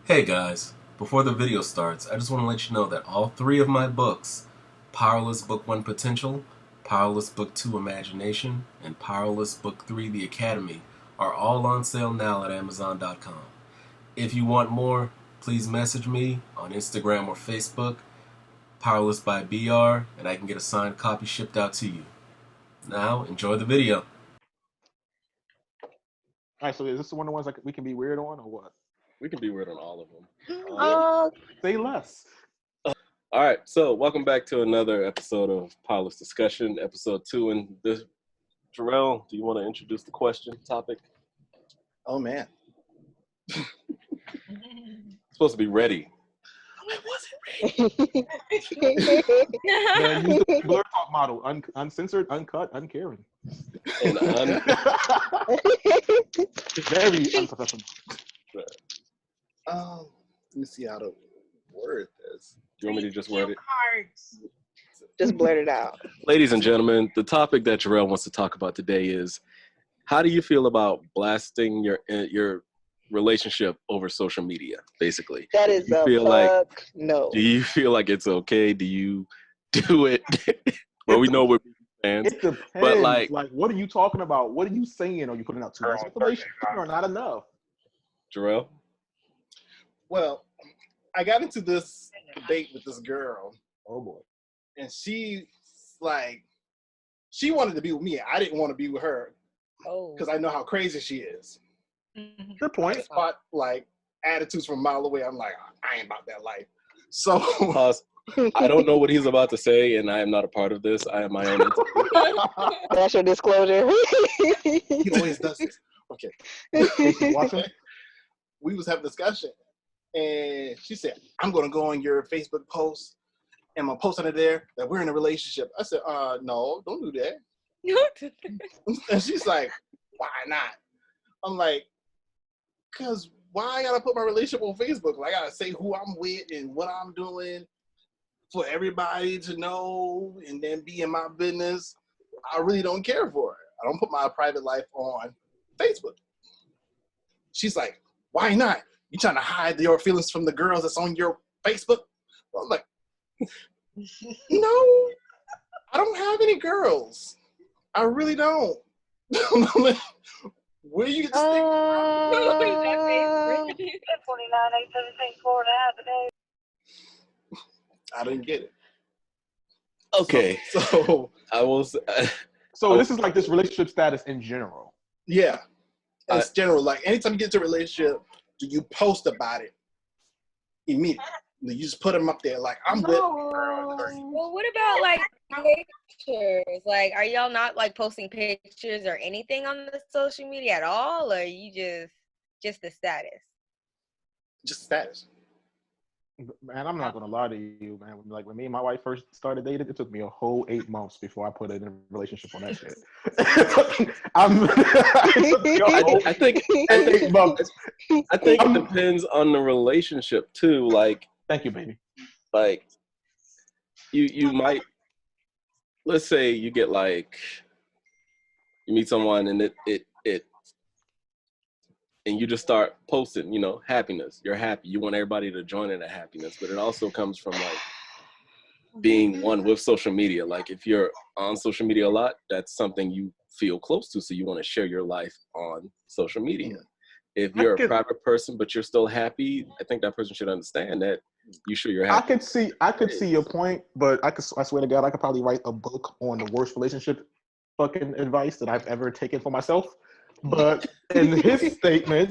Hey guys, before the video starts, I just want to let you know that all three of my books, Powerless Book 1 Potential, Powerless Book 2 Imagination, and Powerless Book 3 The Academy, are all on sale now at Amazon.com. If you want more, please message me on Instagram or Facebook, Powerlessbybr, and I can get a signed copy shipped out to you. Now, enjoy the video. All right, so is this one of the ones like we can be weird on, or what? We can be weird on all of them. Say less. All right, so welcome back to another episode of Powerless Discussion, episode 2. And this, Jarrell, do you want to introduce the question topic? Oh man, Supposed to be ready. I wasn't ready. Man, use the Blur Talk model, uncensored, uncut, uncaring. And Very unprofessional. Let me see how to word this. Do you want me to just word it? Just blurt it out. Ladies and gentlemen, the topic that Jarrell wants to talk about today is, how do you feel about blasting your relationship over social media, basically? That is You a feel fuck like- no. Do you feel like it's okay? Do you do it? Well, we know we're fans. It depends. But, like, what are you talking about? What are you saying? Are you putting out too much information or not enough? Jarrell? Well, I got into this debate with this girl, Oh boy. and she wanted to be with me. I didn't want to be with her Oh. because I know how crazy she is. Good point. I spot like attitudes from a mile away. I'm like, I ain't about that life. So Pause. I don't know what he's about to say, and I am not a part of this. I am my own entity. That's your disclosure. he always does this. Okay. Watching. We was having a discussion, and she said, I'm going to go on your Facebook post, and I'm going to post under there that we're in a relationship. I said, no, don't do that. And she's like, why not? I'm like, because why I got to put my relationship on Facebook? Like, I got to say who I'm with and what I'm doing for everybody to know and then be in my business. I really don't care for it. I don't put my private life on Facebook. She's like, why not? You trying to hide your feelings from the girls that's on your Facebook? I'm like, no, I don't have any girls. I really don't. Where you get this thing? I didn't get it. Okay. So I was. So this is like this relationship status in general. yeah, it's general. Like anytime you get into a relationship, do you post about it immediately? You just put them up there like I'm with. Well, what about like pictures? Like, are y'all not like posting pictures or anything on the social media at all, or you just the status? Just status. Man, I'm not gonna lie to you, man. Like when me and my wife first started dating, it took me a whole 8 months before I put in a relationship on that shit. I think 8 months. it depends on the relationship too. Like, Thank you, baby. like you might, let's say you get like, you meet someone and it and you just start posting, happiness. You're happy. You want everybody to join in that happiness. But it also comes from like being one with social media. Like if you're on social media a lot, that's something you feel close to. So you want to share your life on social media. If you're a private person, but you're still happy, I think that person should understand that you sure you're happy. I could see your point, but I swear to God, I could probably write a book on the worst relationship fucking advice that I've ever taken for myself. But in his statement,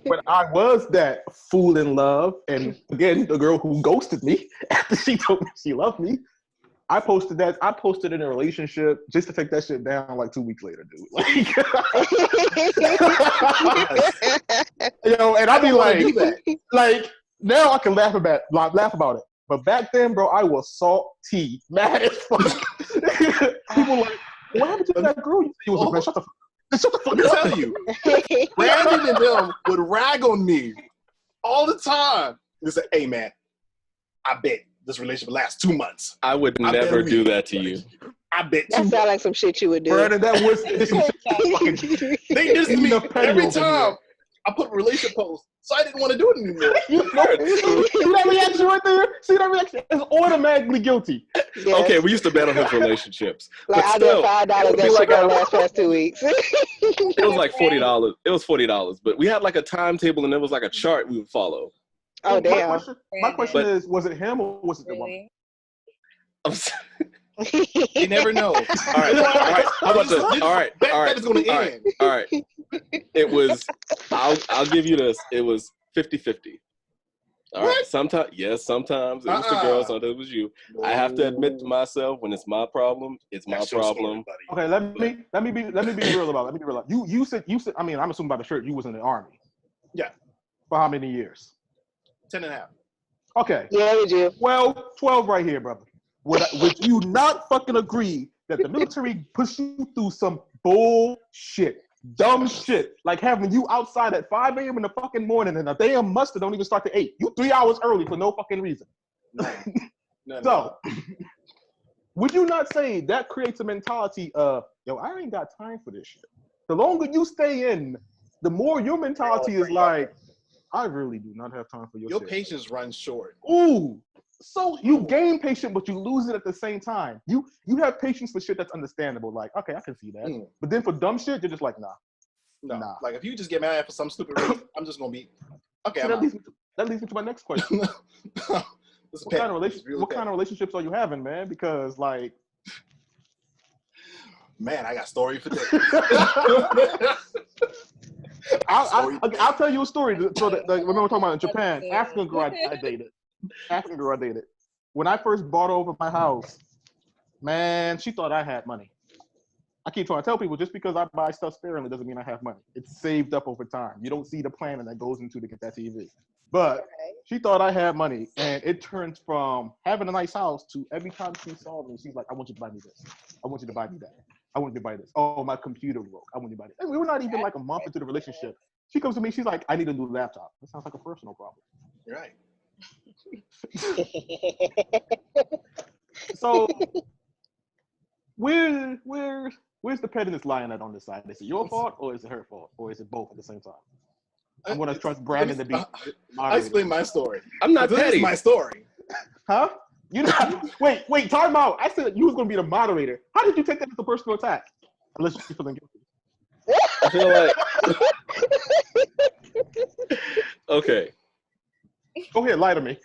when I was that fool in love, and again, the girl who ghosted me after she told me she loved me, I posted in a relationship just to take that shit down like 2 weeks later, dude. Like, and I'd be like, now I can laugh about it. But back then, bro, I was salty, mad as fuck. People like, what happened to that girl? You said you was a man. Shut the fuck Let me up. tell you, Brandon and them would rag on me all the time. They say, hey man, I bet this relationship lasts 2 months. I would never do that to you. I bet That sounds like some shit you would do. Brandon, that was this is fucking They did this to me every time. I I put relationship posts, so I didn't want to do it anymore. See that reaction right there? See that reaction? It's automatically guilty. Yes. Okay, we used to battle his relationships, Like, but I still, got $5 it would that be shit like gonna last past 2 weeks. it was like $40. It was $40, but we had like a timetable and it was like a chart we would follow. Oh, damn. My question But- is, was it him or was it the woman? I'm sorry. You never know. All right. How about this? All right. That is going to end. All right. It was. I'll give you this. It was 50-50. All right. Sometimes it was the girl. Sometimes it was you. I have to admit to myself, when it's my problem, it's my problem. Okay, let me be real about it. Let me be real. You said. I mean, I'm assuming by the shirt you was in the army. Yeah. For how many years? 10 and a half. Okay. Yeah, we do. Well, 12 right here, brother. Would you not fucking agree that the military push you through some bullshit, dumb shit, like having you outside at 5 a.m. in the fucking morning and a damn muster don't even start to 8. You 3 hours early for no fucking reason. No. So, would you not say that creates a mentality of, yo, I ain't got time for this shit? The longer you stay in, the more your mentality is like, I really do not have time for your shit. patience runs short. Ooh. So you gain patience, but you lose it at the same time. You have patience for shit that's understandable. Like, okay, I can see that. But then for dumb shit, you're just like, nah. Like, if you just get mad for some stupid reason, I'm just going to be, okay, So that leads me to my next question. What kind of relationships are you having, man? Because, like... Man, I got a story for this. I'll tell you a story. So that, like, remember talking about in Japan, African girl I dated. When I first bought over my house, man, she thought I had money. I keep trying to tell people, just because I buy stuff sparingly doesn't mean I have money. It's saved up over time. You don't see the planning that goes into to get that TV. But she thought I had money, and it turns from having a nice house to every time she saw me, she's like, I want you to buy me this. I want you to buy me that. I want you to buy this. Oh, my computer broke. I want you to buy this. And we were not even like a month into the relationship. She comes to me, she's like, I need a new laptop. That sounds like a personal problem. You're right. So where's the pettiness lying at on this side? Is it your fault or is it her fault? Or is it both at the same time? I'm gonna trust Brandon to be I explain my story. I'm not This petty. is my story. Huh? You know, wait, time out. I said you was gonna be the moderator. How did you take that as a personal attack? Unless you're feeling guilty. I feel like. Okay. Go ahead, lie to me.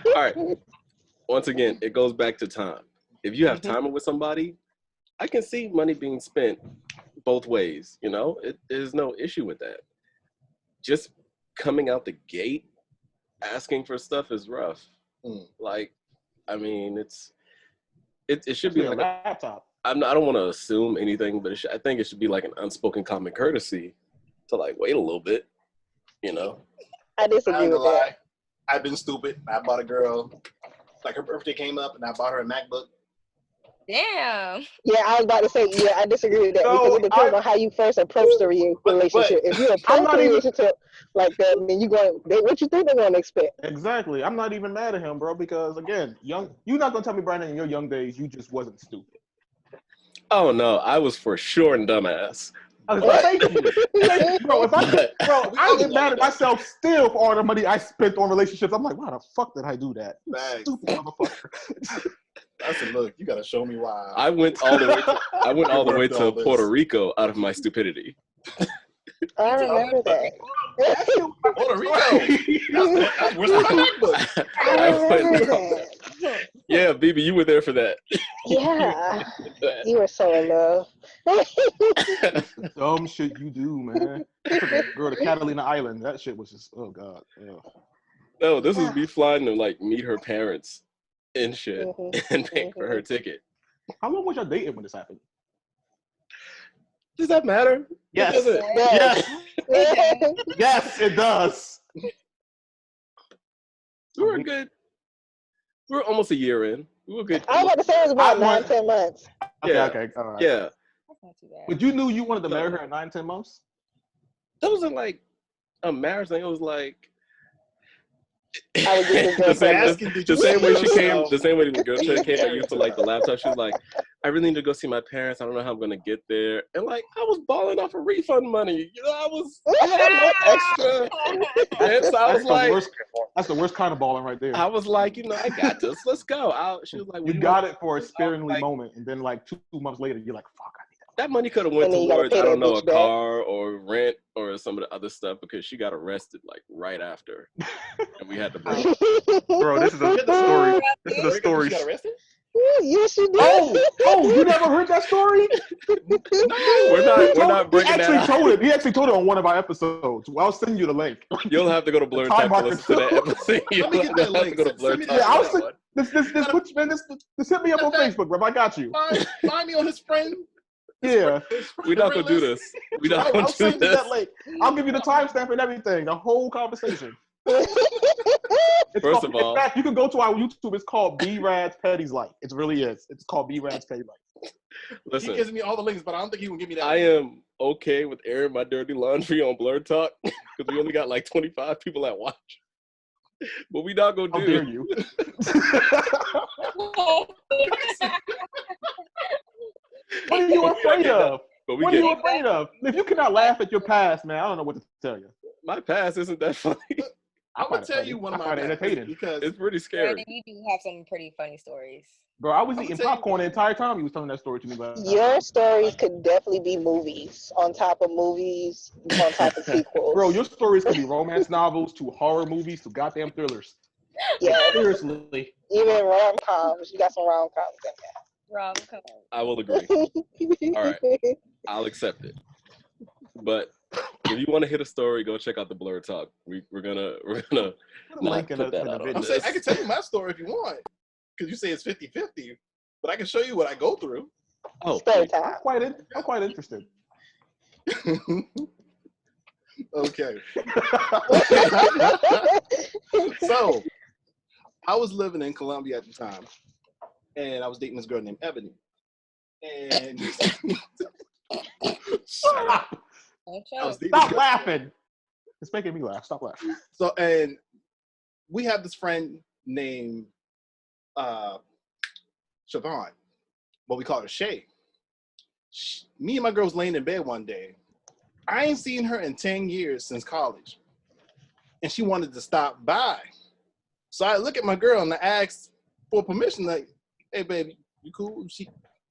All right. Once again, it goes back to time. If you have time with somebody, I can see money being spent both ways. You know, there's no issue with that. Just coming out the gate asking for stuff is rough. Like, I mean, it should be like a laptop. I don't want to assume anything, but I think it should be like an unspoken common courtesy to like wait a little bit. You know. I disagree with that. I've been stupid. I bought a girl, like her birthday came up, and I bought her a MacBook. Damn. Yeah, I was about to say, yeah, I disagree with that because it depends on how you first approach the relationship. If you approach the relationship like that, then what you think they're going to expect? Exactly. I'm not even mad at him, bro, because again, you're not going to tell me, Brandon, in your young days, you just wasn't stupid. Oh no, I was for sure a dumbass. Thank you. Bro, I get mad at myself still for all the money I spent on relationships. I'm like, why the fuck did I do that? Stupid motherfucker. I said, look, you gotta show me why. I went all the way to Puerto Rico out of my stupidity. I remember that. Puerto Rico. Where's my MacBook? I remember that. Yeah, Bibi, you were there for that. Yeah, you were so in love. Dumb shit you do, man. I took a girl to Catalina Island. That shit was just, oh god. Ugh. No, this was me flying to like meet her parents and shit and paying for her ticket. How long was y'all dating when this happened? Does that matter? Yes. Yes, it does. We were good. We were almost a year in. We were good. I was about to say it was about 9-10 months. Okay, all right. Yeah. That's not too bad. But you knew you wanted to marry her at 9-10 months? That wasn't like a marriage thing. It was like I was just the same way she came, the same way the girl came, I used to like the laptop. She was like, I really need to go see my parents. I don't know how I'm gonna get there. And like, I was balling off of refund money. You know, I had no extra. And so I was like, that's the worst kind of balling right there. I was like, you know, I got this. Let's go. She was like, you got it for a sparingly moment, and then like 2 months later, you're like, fuck, I need that money could have went towards, I don't know, a car or rent or some of the other stuff because she got arrested like right after, and we had to break. Bro, this is a story. This is a story. She got arrested? Yes, you did. Oh, you never heard that story? No, we're not breaking that out. He actually told it on one of our episodes. Well, I'll send you the link. You'll have to go to Blur Talk to listen to that episode. Let me get that link. Go to Blur Talk. Yeah, I'll send this hit me up on Facebook, bro. I got you. Find me on his friend. Yeah. We're not gonna do this. We're not gonna do this. That link. I'll give you the timestamp and everything. The whole conversation. First of all, in fact, you can go to our YouTube. It's called B-Rad's Petty's Life. It really is. It's called B-Rad's Petty's Life. Listen, he gives me all the links, but I don't think he will give me that. I am okay with airing my dirty laundry on Blur Talk because we only got like 25 people that watch. But we not gonna do. How dare you? What are you afraid of? What are you afraid of? If you cannot laugh at your past, man, I don't know what to tell you. My past isn't that funny. I'm gonna tell you one of my entertaining because it's pretty scary. Brandon, you do have some pretty funny stories. Bro, I was eating popcorn the entire time you was telling that story to me. Your stories could definitely be movies on top of movies on top of sequels. Bro, your stories could be romance novels to horror movies to goddamn thrillers. Yeah, seriously. Even rom-coms. You got some rom-coms in there. Rom-com. I will agree. All right, I'll accept it. But if you want to hit a story, go check out the Blur Talk. We're gonna not put that out on this. I can tell you my story if you want, because you say it's 50-50, but I can show you what I go through. Oh, I'm quite interested. Okay. So, I was living in Colombia at the time, and I was dating this girl named Ebony. And shut up! Stop laughing. It's making me laugh. Stop laughing. So, and we have this friend named Siobhan, but we call her Shay. Me and my girl was laying in bed one day. I ain't seen her in 10 years since college. And she wanted to stop by. So I look at my girl and I ask for permission, like, hey, baby, you cool?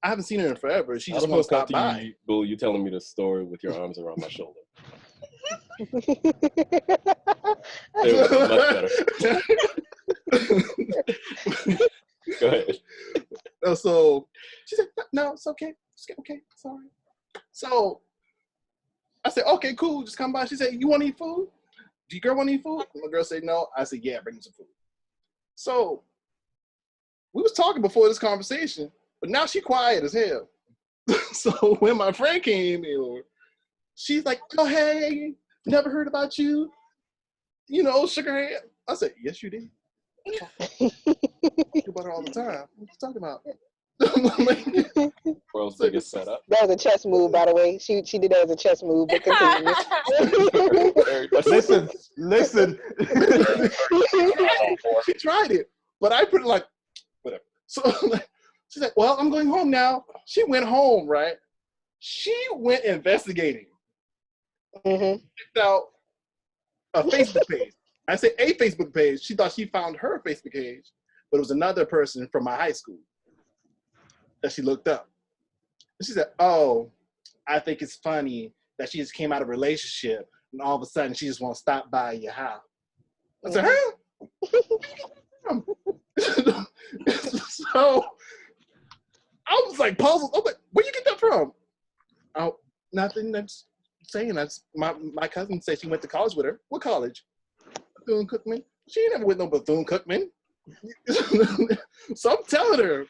I haven't seen her in forever. She just wants to stop by. Boo, you telling me the story with your arms around my shoulder. It was much better. Go ahead. So she said, no, it's okay. It's okay. Sorry. So I said, okay, cool. Just come by. She said, you want to eat food? Do your girl want to eat food? And my girl said, no. I said, yeah, bring me some food. So we was talking before this conversation, but now she quiet as hell. So when my friend came in, she's like, oh, hey, never heard about you. You know, shook her hand. I said, yes, you did. Think about her all the time. What you talking about? World's biggest setup. That was a chess move, by the way. She did that as a chess move, but continue. Listen. She tried it, but I put it like, whatever. So she's like, well, I'm going home now. She went home, right? She went investigating. Mm-hmm. Checked out a Facebook page. I said a Facebook page. She thought she found her Facebook page, but it was another person from my high school that she looked up. And she said, oh, I think it's funny that she just came out of a relationship and all of a sudden she just wants to stop by your house. I said, huh? So I was like puzzled. I was like, where you get that from? Oh, nothing. That's saying that's my cousin said she went to college with her. What college? Bethune-Cookman. She ain't never with no Bethune-Cookman. So I'm telling her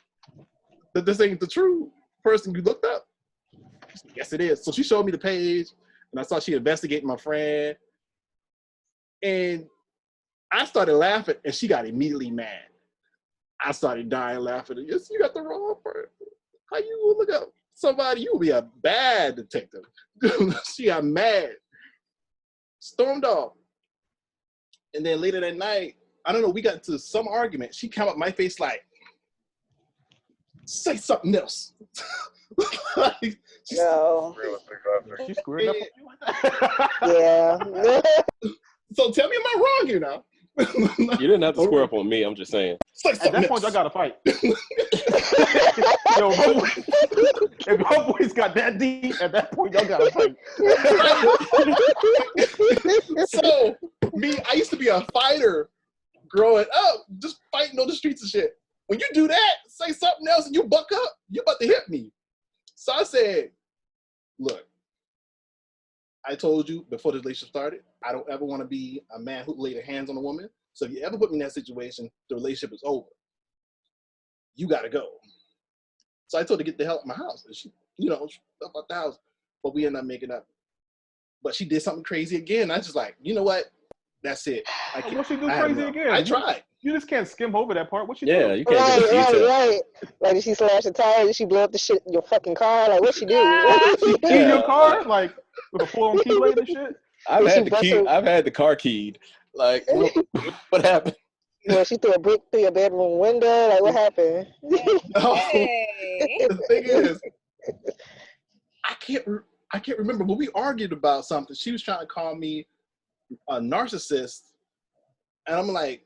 that this ain't the true person you looked up. Said, yes, it is. So she showed me the page, and I saw she investigating my friend, and I started laughing, and she got immediately mad. I started dying laughing. Yes, you got the wrong person. How you look up somebody? You will be a bad detective. She got mad, stormed off. And then later that night, I don't know, we got into some argument. She came up my face like, say something else. Like, No. She screwed up. Yeah. So tell me, am I wrong here now? You didn't have to square up on me. I'm just saying. Say At something that point, else. y'all gotta fight. Yo, if your boys got that deep, at that point, y'all gotta fight. So me, I used to be a fighter growing up, just fighting on the streets and shit. When you do that, say something else and you buck up, you about to hit me. So I said, look, I told you before the relationship started, I don't ever want to be a man who laid hands on a woman. So if you ever put me in that situation, the relationship is over. You gotta go. So I told her to get the hell out of my house. And she, she up out the house, but we ended up making up. But she did something crazy again. I just like, you know what? That's it. I can't. What she do crazy again? I tried. You just can't skim over that part. What she do? Yeah, you can't get into detail. Right. Like, did she slash the tire? Did she blow up the shit in your fucking car? Like, what she do? She keyed your car like with a full-on keyblade and shit. I've had the car keyed. Like, what happened? Yeah, she threw a brick through your bedroom window. Like, what happened? Hey. The thing is, I can't remember, but we argued about something. She was trying to call me a narcissist, and I'm like,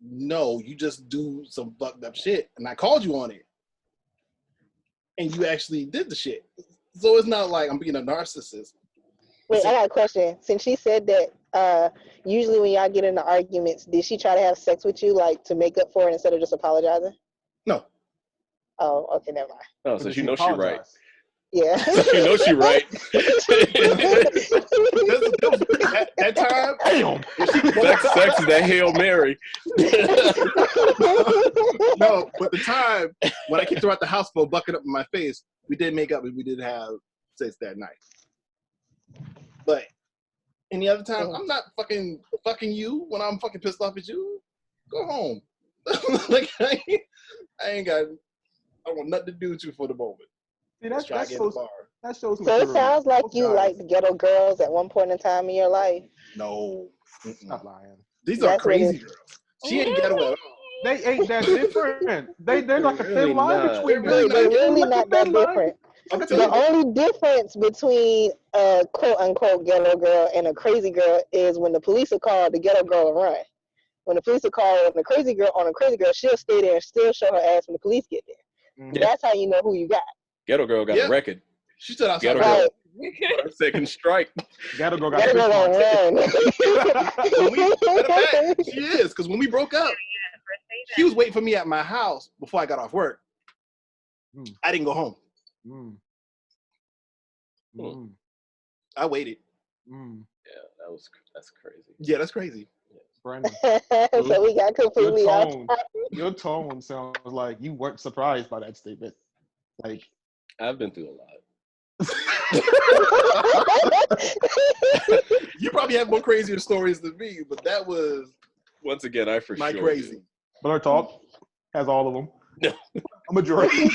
no, you just do some fucked up shit, and I called you on it, and you actually did the shit. So it's not like I'm being a narcissist. Wait, I got a question. Since she said that usually when y'all get into arguments, did she try to have sex with you, like, to make up for it instead of just apologizing? No. Oh, okay, never mind. Oh, so she knows she right. Yeah. So she knows she right. That time, sex is that Hail Mary. No, but the time when I kicked her out the house for bucking up in my face, we did make up and we did have sex that night. But any other time, I'm not fucking you when I'm fucking pissed off at you. Go home. Like I want nothing to do with you for the moment. See, that shows so it sounds like you liked ghetto girls at one point in time in your life. No. Stop lying. These are crazy girls. She ain't ghetto at all. They ain't that different. They're like a thin line between them. They're really not that different. The only difference between a quote-unquote ghetto girl and a crazy girl is when the police are called, the ghetto girl will run. When the police are called on a crazy girl, she'll stay there and still show her ass when the police get there. Mm-hmm. That's how you know who you got. Ghetto girl got a record. She stood outside. Ghetto girl. Second strike. Ghetto girl got a run. She is, because when we broke up, she was waiting for me at my house before I got off work. I didn't go home. I waited. Yeah, that's crazy. Yeah, that's crazy. Brandon. So we got completely off. Your tone sounds like you weren't surprised by that statement. Like, I've been through a lot. You probably have more crazier stories than me, but that was once again my crazy. Do. Blur Talk has all of them. No. A majority.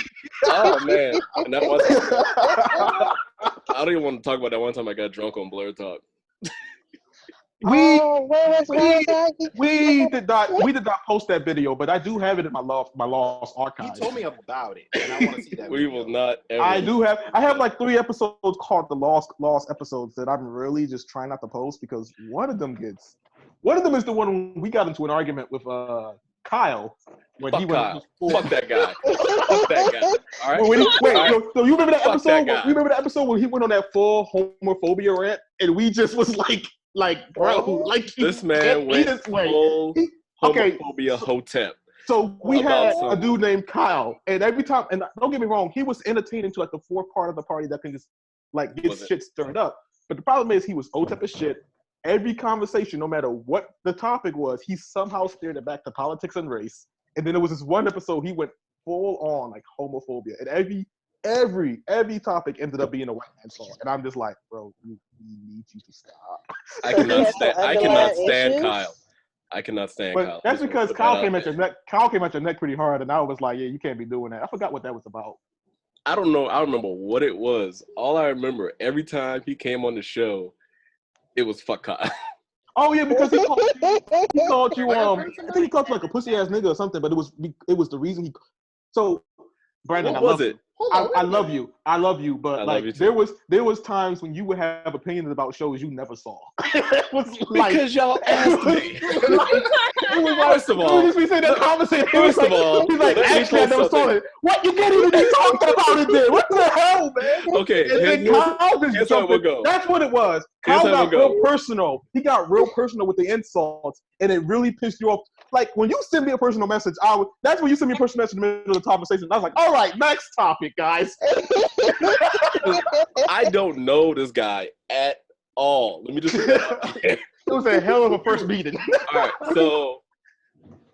Oh man, and that was. I don't even want to talk about that one time I got drunk on Blur Talk. We did not post that video, but I do have it in my lost archive. He told me about it, and I want to see that. We will not ever. I have like 3 episodes called the lost episodes that I'm really just trying not to post because one of them is the one we got into an argument with Kyle. When Fuck he Kyle. Went Fuck that guy. Fuck that guy. All right. So you remember that episode? You remember the episode when he went on that full homophobia rant, and we just was like, bro, like this man went full homophobia hotep. So we had a dude named Kyle, and every time, and don't get me wrong, he was entertaining to like the 4th part of the party that can just like get shit stirred up. But the problem is he was hotep as shit. Every conversation, no matter what the topic was, he somehow steered it back to politics and race. And then there was this one episode he went full on like homophobia, and every topic ended up being a white man song. And I'm just like, bro, we need you to stop. I cannot stand Kyle. I cannot stand Kyle. That's because Kyle came at your neck pretty hard, and I was like, yeah, you can't be doing that. I forgot what that was about. I don't know. I don't remember what it was. All I remember, every time he came on the show, it was fuck Kyle. Oh yeah, because he called you. I think he called you like a pussy ass nigga or something. But it was the reason he. So Brandon, What I was love it? you. I love you. I love you, but I love like you too. there was times when you would have opinions about shows you never saw. It was like, Because y'all asked me. it was like, First of all, just be saying that conversation. first of all, he's like, let me actually, I post never saw something. it. What, you can't even be talking about it then? What the hell, man? Okay, And then Kyle just here's how it jumped would in. go. That's what it was. Here's Kyle how it got would real go. personal. He got real personal with the insults, and it really pissed you off. Like, when you send me a personal message, that's when you send me a personal message in the middle of the conversation. I was like, all right, next topic, guys. I don't know this guy at all. Let me just say that. It was a hell of a first meeting. All right, so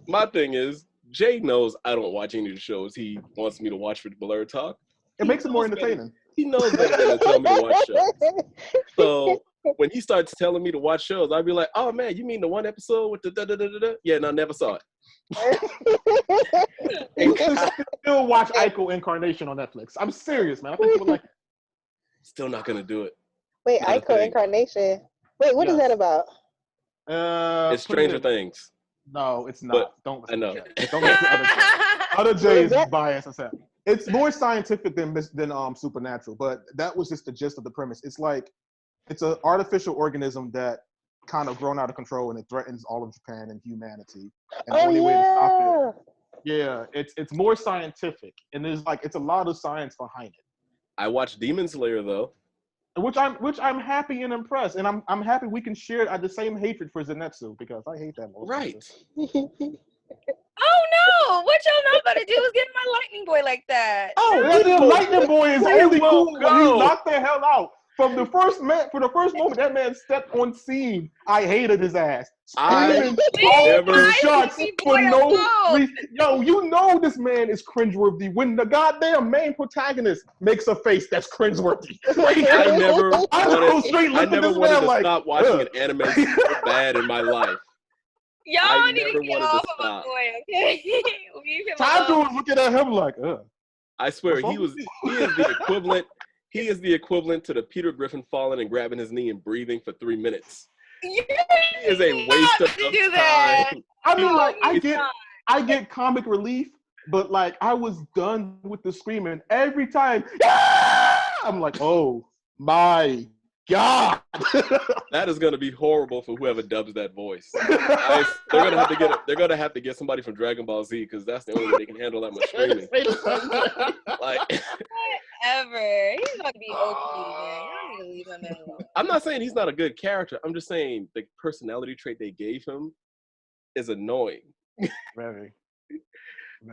my thing is, Jay knows I don't watch any of the shows he wants me to watch for the Blur Talk. It makes it more entertaining. He knows better than to tell me to watch shows. So when he starts telling me to watch shows, I'd be like, oh man, you mean the one episode with the da-da-da-da-da? Yeah, no, I never saw it. You should still watch Ico Incarnation on Netflix. I'm serious, man. I think you would like it. Still not going to do it. Wait, Not a Ico thing. Incarnation. Wait, what is that about? It's Stranger Things. No, it's not. But Don't I listen know. to Jay. Don't listen to other Jay. Other Jay is biased as hell. It's more scientific than supernatural, but that was just the gist of the premise. It's like it's an artificial organism that kind of grown out of control and it threatens all of Japan and humanity. And the only way to stop it, it's more scientific, and there's like it's a lot of science behind it. I watched Demon Slayer though. Which I'm happy and impressed, and I'm happy we can share the same hatred for Zenitsu because I hate that most. Right. Oh no! What y'all not about to do is get my lightning boy like that. Oh, the Lightning Boy is only cool when he go. knocked the hell out. For the first moment that man stepped on scene, I hated his ass. I Screaming, shots Leave for boy no alone. reason. Yo, you know this man is cringeworthy when the goddamn main protagonist makes a face that's cringeworthy. I never this wanted man to like, stop watching an anime so bad in my life. Y'all I need never to get wanted to off of my stop. boy, okay? Leave him Tajo alone. was looking at him like, I swear What's he wrong? is the equivalent. He is the equivalent to the Peter Griffin falling and grabbing his knee and breathing for 3 minutes. You He is a waste of do that. time. I mean, like, Oh, I get comic relief, but like, I was done with the screaming every time. I'm like, oh my God. That is going to be horrible for whoever dubs that voice. They're gonna have to get somebody from Dragon Ball Z because that's the only way they can handle that much screaming. Like, Ever. He's about to be OP, man. Y'all need to leave him alone. I'm not saying he's not a good character. I'm just saying the personality trait they gave him is annoying. Very.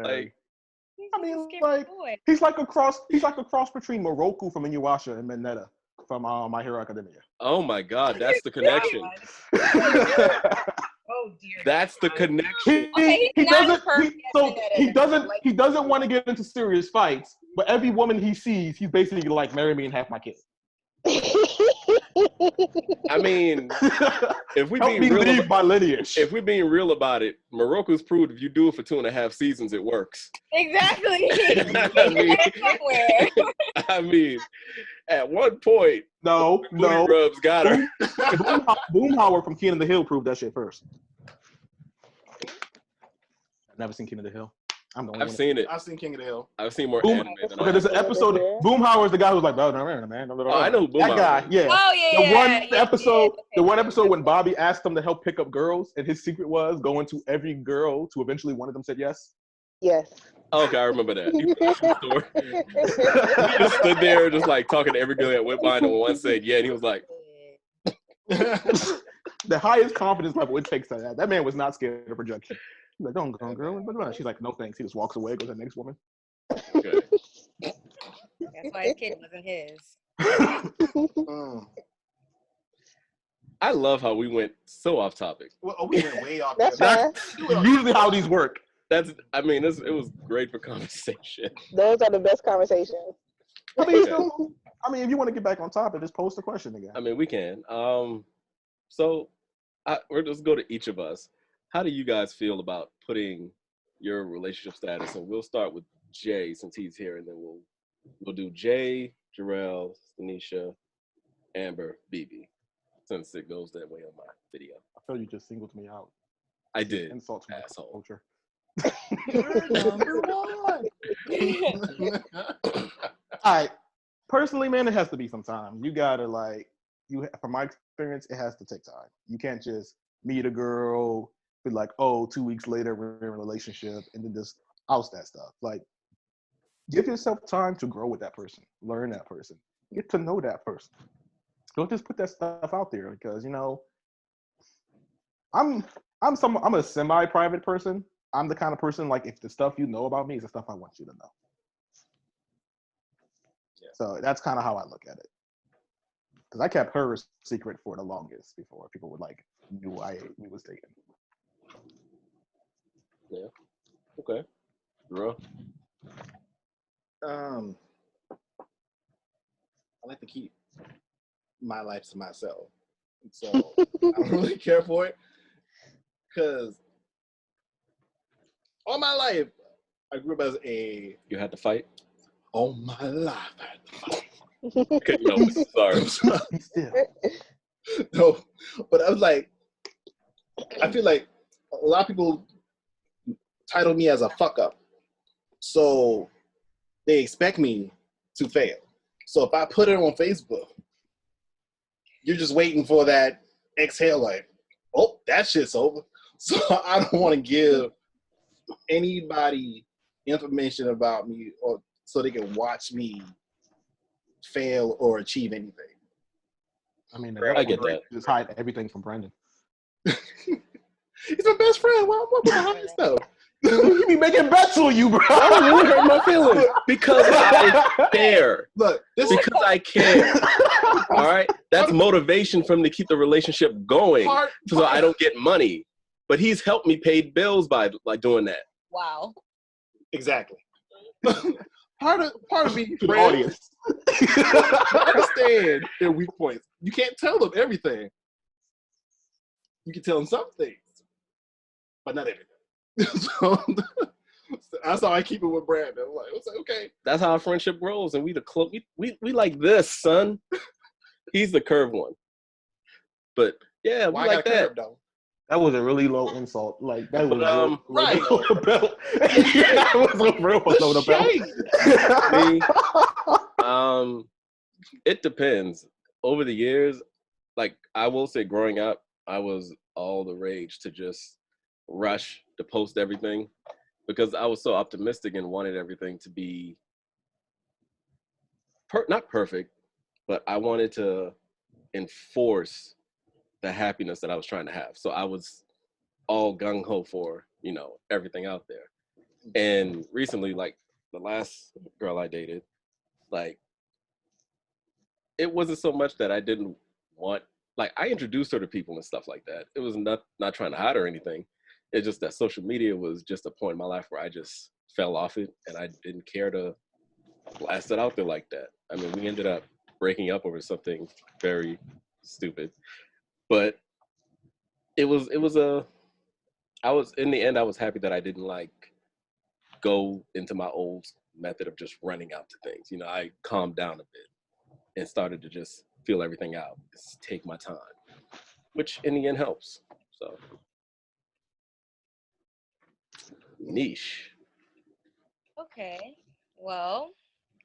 Like, I mean, like, he's like a cross between Moroku from Inuyasha and Mineta from My Hero Academia. oh my God, that's the connection. Oh dear. That's the connection. Okay, he not doesn't want to get into serious fights, but every woman he sees, he's basically like, marry me and have my kid. I mean, if we Help being me real leave about, my lineage. if we're being real about it, Moroku's proved if you do it for 2.5 seasons, it works. Exactly. I mean, at one point, no, booty rubs got her. Boomhauer from King of the Hill proved that shit first. I've never seen King of the Hill. I've seen it. I've seen King of the Hill. I've seen more anime than Okay, there's an episode. Boomhauer is the guy who's like, oh, man. I know Boomhauer. That guy, yeah. Oh yeah. The one episode when Bobby asked him to help pick up girls, and his secret was going to every girl to eventually one of them said yes. Yes. Okay, I remember that. He just stood there, just like talking to every girl that went by, and one said yeah, and he was like, the highest confidence level it takes to that. That man was not scared of rejection. He's like, don't go, girl. She's like, no thanks. He just walks away, goes to the next woman. okay. That's why his kid wasn't his. I love how we went so off topic. Well, we went way off. That's there. fine. Usually how these work. It was great for conversation. Those are the best conversations. I mean, if you want to get back on topic, just post the question again. I mean, we can. So we're just go to each of us. How do you guys feel about putting your relationship status? And we'll start with Jay since he's here, and then we'll do Jay, Jarrell, Tanisha, Amber, BB, since it goes that way on my video. I feel you just singled me out. I did. Insult to my asshole. culture. You're number one. All right. Personally, man, it has to be some time. You gotta from my experience, it has to take time. You can't just meet a girl, be like, oh, 2 weeks later we're in a relationship, and then just oust that stuff. Like, give yourself time to grow with that person, learn that person, get to know that person. Don't just put that stuff out there because I'm a semi-private person. I'm the kind of person like if the stuff you know about me is the stuff I want you to know. Yeah. So that's kind of how I look at it. Because I kept her secret for the longest before people would knew I was taken. Yeah. Okay. Bro. I like to keep my life to myself, so I don't really care for it. Because all my life, I grew up as a. You had to fight? All my life, I had to fight. Okay, no, sorry. No, but I was like, I feel like a lot of people title me as a fuck up. So they expect me to fail. So if I put it on Facebook, you're just waiting for that exhale, like, oh, that shit's over. So I don't want to give anybody information about me or so they can watch me fail or achieve anything. I mean, I get that. Just hide everything from Brandon. He's my best friend. Why am I behind stuff? He be making bets on you, bro. That really hurt my feelings because I care. Look, because I care. All right, that's motivation for him to keep the relationship going, so I don't get money. But he's helped me pay bills by doing that. Wow. Exactly. part of being to the audience. Understand their weak points. You can't tell them everything. You can tell them some things, but not everything. So that's how I keep it with Brandon. I'm like, it's like, okay. That's how our friendship grows, and we like this, son. He's the curved one, but yeah, we like that. Curve, though? That was a really low insult. Like that was right. That was a real low belt. It depends. Over the years, like I will say, growing up, I was all the rage to just rush to post everything because I was so optimistic and wanted everything to be not perfect, but I wanted to enforce the happiness that I was trying to have. So I was all gung-ho for, everything out there. And recently, like the last girl I dated, like it wasn't so much that I didn't want, like I introduced her to people and stuff like that. It was not trying to hide or anything. It's just that social media was just a point in my life where I just fell off it and I didn't care to blast it out there like that. I mean, we ended up breaking up over something very stupid, but in the end, I was happy that I didn't go into my old method of just running out to things. I calmed down a bit and started to just feel everything out, just take my time, which in the end helps. So niche. Okay, well,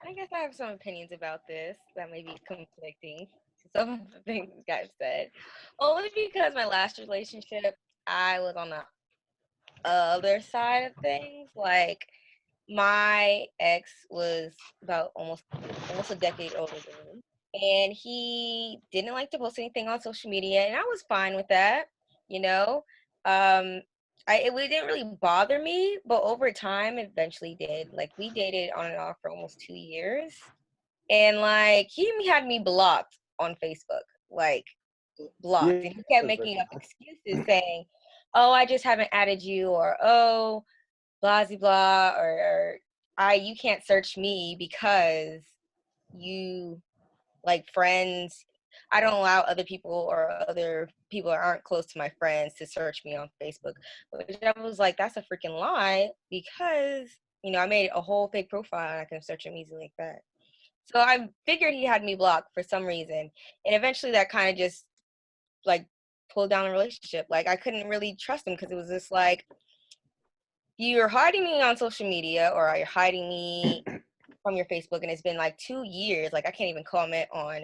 I guess I have some opinions about this that may be conflicting to some of the things you guys said. Only because my last relationship, I was on the other side of things. Like, my ex was about almost a decade older than me, and he didn't like to post anything on social media, and I was fine with that. It didn't really bother me, but over time, it eventually did. Like, we dated on and off for almost 2 years, and he had me blocked on Facebook, blocked, and he kept making up excuses saying, "Oh, I just haven't added you," or "Oh, blah blah blah," or you can't search me because you friends. I don't allow other people or other people that aren't close to my friends to search me on Facebook. Which I was like, that's a freaking lie because, I made a whole fake profile and I can search him easily like that. So I figured he had me blocked for some reason. And eventually that kind of just pulled down the relationship. I couldn't really trust him because it was just you're hiding me on social media, or you're hiding me from your Facebook, and it's been like 2 years. Like, I can't even comment on.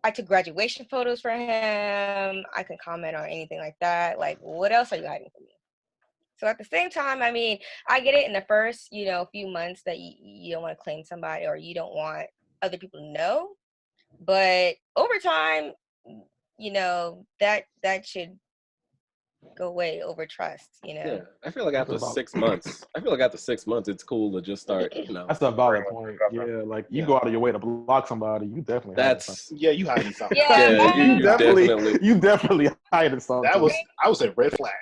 I took graduation photos for him. I can comment on anything like that. Like, what else are you hiding from me? So at the same time, I mean, I get it in the first, few months that you don't want to claim somebody, or you don't want other people to know. But over time, that should go away over trust, Yeah, I feel like after about- 6 months, it's cool to just start, That's the valid point. Yeah, like you go out of your way to block somebody, you definitely you hiding something. Yeah, you you definitely hiding something. I was a red flag.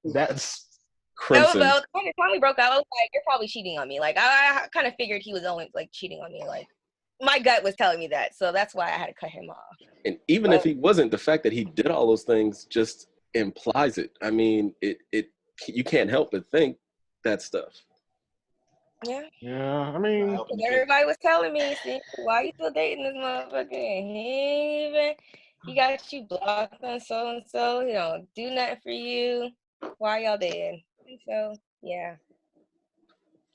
That's crimson. No, but when the time we broke up, I was like, "You're probably cheating on me." Like, I kind of figured he was only like cheating on me. Like, my gut was telling me that, so that's why I had to cut him off. And even if he wasn't, the fact that he did all those things just implies it. I mean, it you can't help but think that stuff. Yeah. I mean, Everybody was telling me, "See, why you still dating this motherfucker? He got you blocked on so and so. He don't do nothing for you. Why y'all dating?" And so, yeah,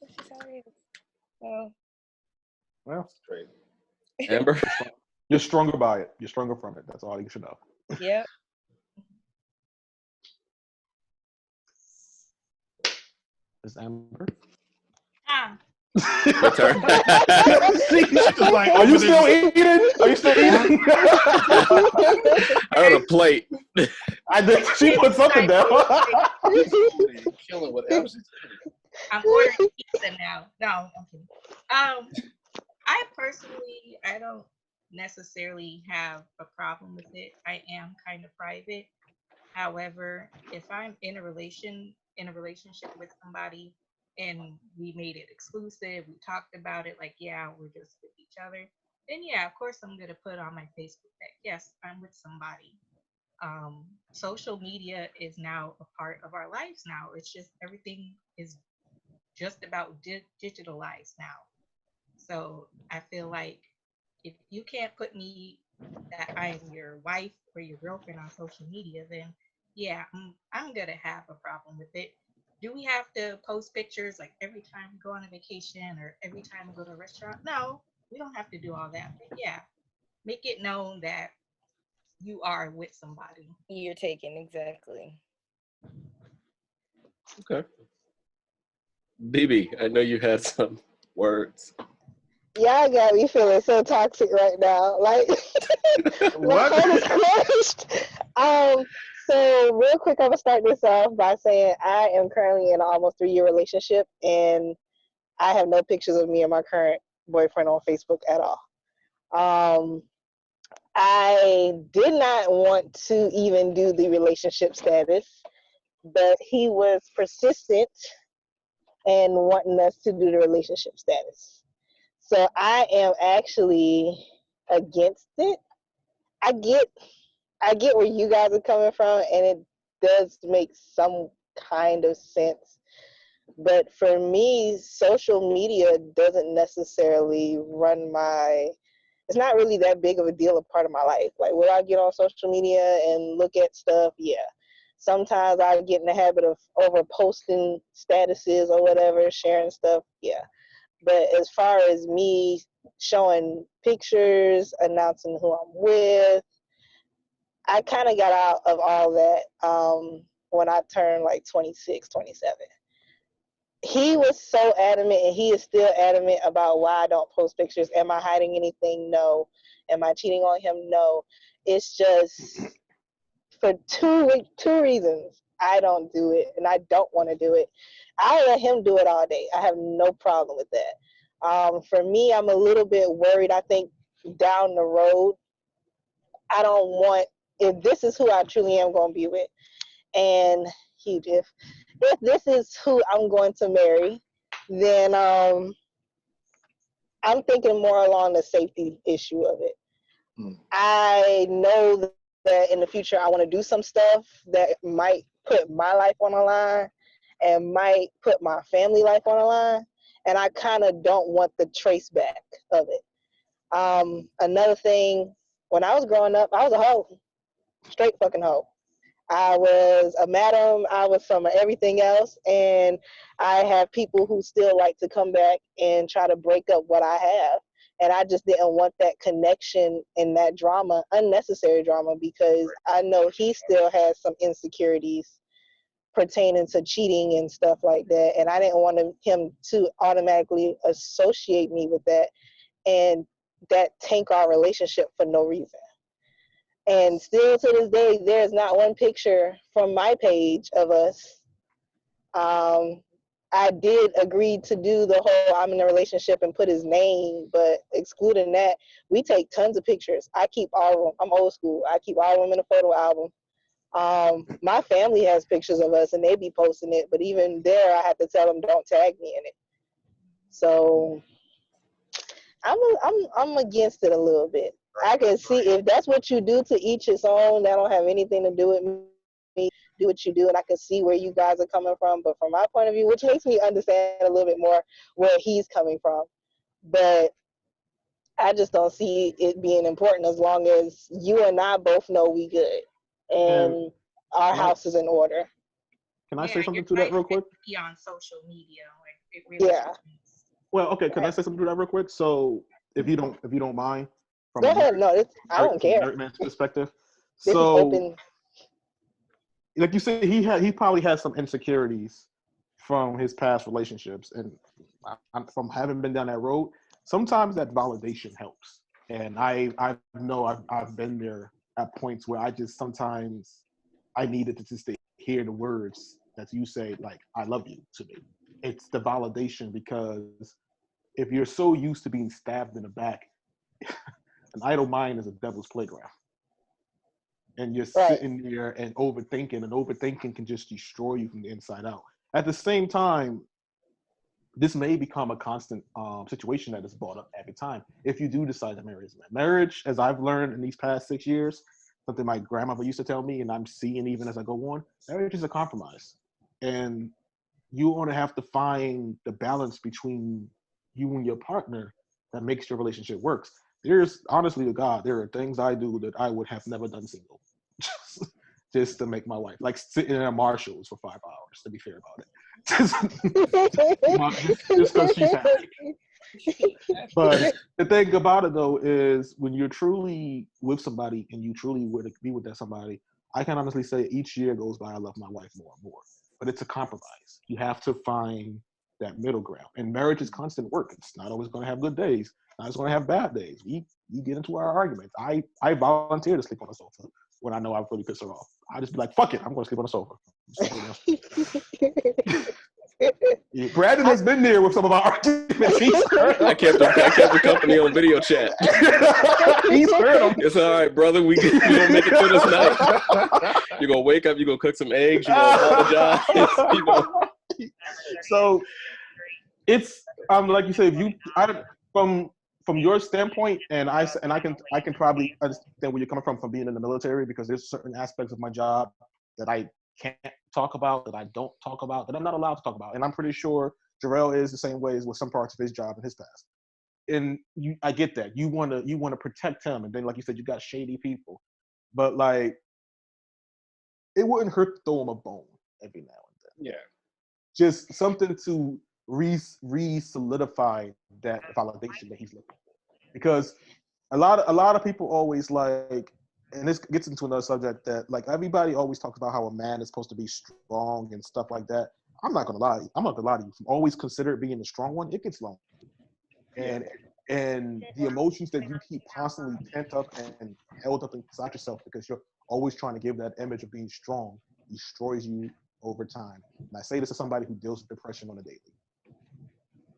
that's just how it is. So, well, crazy. Amber, you're stronger by it. You're stronger from it. That's all you should know. yep. Is Amber? your turn. Like, Are you still eating? Are you still eating? I heard a plate. I did. She put something down. killing whatever she's doing. I'm ordering pizza now. No, I'm kidding. I personally, I don't necessarily have a problem with it. I am kind of private. However, if I'm in a relationship with somebody and we made it exclusive, we talked about it, like, yeah, we're just with each other, then yeah, of course I'm gonna put on my Facebook that yes, I'm with somebody. Social media is now a part of our lives now. It's just everything is just about digitalized now. So I feel like if you can't put me that I am your wife or your girlfriend on social media, then yeah, I'm gonna have a problem with it. Do we have to post pictures like every time we go on a vacation or every time we go to a restaurant? No, we don't have to do all that. But yeah, make it known that you are with somebody. You're taking exactly. Okay. BB, I know you had some words. Y'all got me feeling so toxic right now. Like, my heart is crushed. So real quick, I'm gonna start this off by saying I am currently in an almost 3-year relationship, and I have no pictures of me and my current boyfriend on Facebook at all. I did not want to even do the relationship status, but he was persistent and wanting us to do the relationship status. So I am actually against it. I get where you guys are coming from, and it does make some kind of sense. But for me, social media doesn't necessarily run it's not really that big of a deal, a part of my life. Like, will I get on social media and look at stuff? Yeah. Sometimes I get in the habit of over posting statuses or whatever, sharing stuff. Yeah. But as far as me showing pictures, announcing who I'm with, I kind of got out of all that when I turned like 26, 27. He was so adamant, and he is still adamant about why I don't post pictures. Am I hiding anything? No. Am I cheating on him? No. It's just for two reasons I don't do it, and I don't want to do it. I'll let him do it all day. I have no problem with that. For me, I'm a little bit worried. I think down the road, I don't want, if this is who I truly am going to be with, and huge if this is who I'm going to marry, then I'm thinking more along the safety issue of it. I know that in the future I want to do some stuff that might put my life on the line and might put my family life on the line, and I kind of don't want the trace back of it. Another thing, when I was growing up, I was a hoe, straight fucking hoe. I was a madam. I was some of everything else. And I have people who still like to come back and try to break up what I have. And I just didn't want that connection and that drama, unnecessary drama, because I know he still has some insecurities pertaining to cheating and stuff like that. And I didn't want him to automatically associate me with that and that tank our relationship for no reason. And still to this day, there's not one picture from my page of us. I did agree to do the whole I'm in a relationship and put his name, but excluding that, we take tons of pictures. I keep all of them. I'm old school. I keep all of them in a photo album. My family has pictures of us and they be posting it, but even there, I have to tell them don't tag me in it. So I'm against it a little bit. I can see if that's what you do, to each his own. That don't have anything to do with me. Do what you do, and I can see where you guys are coming from. But from my point of view, which makes me understand a little bit more where he's coming from, but I just don't see it being important as long as you and I both know we good and our house is in order. Can I say something to that real quick? Be on social media, like it really. Yeah. Well, okay. Can I say something to that real quick? So, if you don't mind, from go ahead. No, I don't care. From Man's perspective. This so, is open. Like you said, he probably has some insecurities from his past relationships, and from having been down that road, sometimes that validation helps. And I know I've been there at points where I just sometimes I needed to just hear the words that you say, like "I love you" to me. It's the validation, because if you're so used to being stabbed in the back, an idle mind is a devil's playground. And you're sitting there and overthinking can just destroy you from the inside out. At the same time, this may become a constant situation that is brought up every time if you do decide to marry this man. Marriage, as I've learned in these past 6 years, something my grandmother used to tell me, and I'm seeing even as I go on, marriage is a compromise. And you want to have to find the balance between you and your partner that makes your relationship works. There's, honestly to God, there are things I do that I would have never done single. Just to make my wife, like sitting in a Marshall's for 5 hours, to be fair about it. just because she's happy. But the thing about it, though, is when you're truly with somebody and you truly were to be with that somebody, I can honestly say each year goes by, I love my wife more and more. But it's a compromise. You have to find that middle ground. And marriage is constant work. It's not always going to have good days. Not always going to have bad days. We get into our arguments. I volunteer to sleep on the sofa when I know I've really pissed her off. I just be like, fuck it, I'm going to sleep on the sofa. Brandon has been there with some of our arguments. I kept the company on video chat. He's heard them. It's all right, brother. We gonna make it through this night. You're gonna wake up. You're gonna cook some eggs. You're gonna apologize. So it's like you said, from your standpoint, and I can probably understand where you're coming from being in the military, because there's certain aspects of my job that I can't talk about, that I don't talk about, that I'm not allowed to talk about. And I'm pretty sure Jarrell is the same way with some parts of his job in his past. And I get that. You want to protect him. And then, like you said, you got shady people. But, like, it wouldn't hurt to throw him a bone every now and then. Yeah. Just something to re-solidify that validation that he's looking for. Because a lot of people always, like, and this gets into another subject, that, like, everybody always talks about how a man is supposed to be strong and stuff like that. I'm not gonna lie to you. From always considered being the strong one, it gets lonely. And the emotions that you keep constantly pent up and held up inside yourself because you're always trying to give that image of being strong destroys you over time. And I say this as somebody who deals with depression on a daily.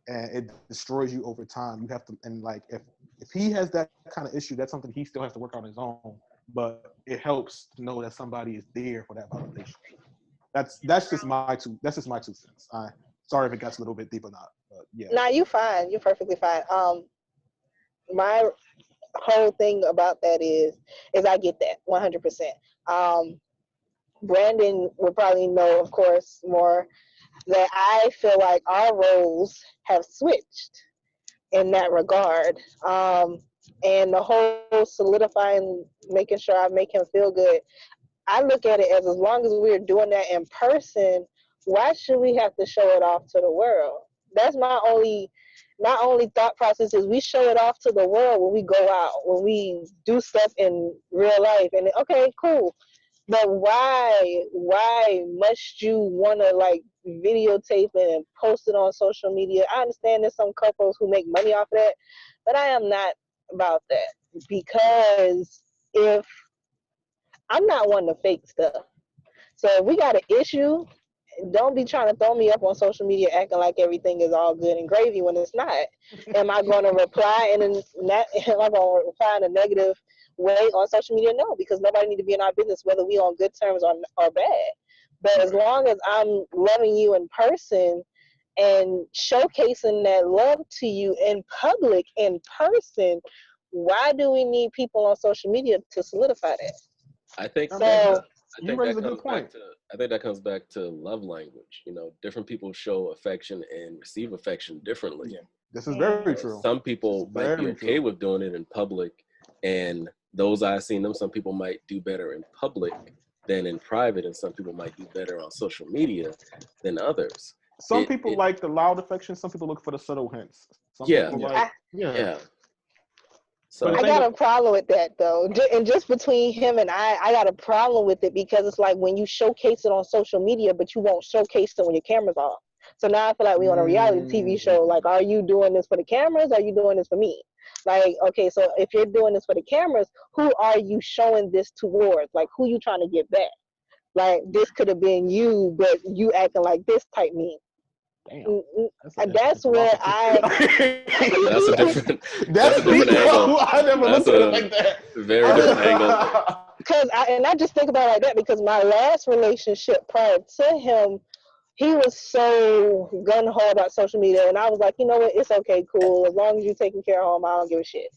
And it destroys you over time. You have to, and like, if he has that kind of issue, that's something he still has to work on his own. But it helps to know that somebody is there for that validation. That's just my 2 cents. Sorry if it got a little bit deep or not. But yeah. Nah, you fine. You're perfectly fine. My whole thing about that is I get that 100%. Brandon would probably know, of course, more, that I feel like our roles have switched in that regard. And the whole solidifying, making sure I make him feel good, I look at it as long as we're doing that in person, why should we have to show it off to the world? That's my only thought process is we show it off to the world when we go out, when we do stuff in real life. And okay, cool. But why must you want to like videotape it and post it on social media? I understand there's some couples who make money off of that, but I am not about that, because if I'm not one to fake stuff. So if we got an issue, don't be trying to throw me up on social media acting like everything is all good and gravy when it's not. Am I going to reply and then not, am I going to reply in a negative way on social media? No, because nobody need to be in our business whether we on good terms or bad. But as long as I'm loving you in person and showcasing that love to you in public, in person, why do we need people on social media to solidify that? I think So, you raise a good point. I think that comes back to love language. You know, different people show affection and receive affection differently. Yeah, this is very true. Some people might be okay with doing it in public, and those I've seen them, some people might do better in public than in private, and some people might do better on social media than others. Some people like the loud affection. Some people look for the subtle hints. Some Yeah, people like, yeah. So I got a problem with that though, and just between him and I got a problem with it because it's like when you showcase it on social media, but you won't showcase it when your camera's off. So now I feel like we on a reality TV show. Like, are you doing this for the cameras? Or are you doing this for me? Like, okay, so if you're doing this for the cameras, who are you showing this towards? Like, who you trying to get back? Like, this could have been you, but you acting like this type me. Damn. That's where that's a different angle. I never looked at it like that. Very different angle. Because I just think about it like that because my last relationship prior to him, he was so gun-ho about social media, and I was like, you know what, it's okay, cool, as long as you're taking care of home, I don't give a shit.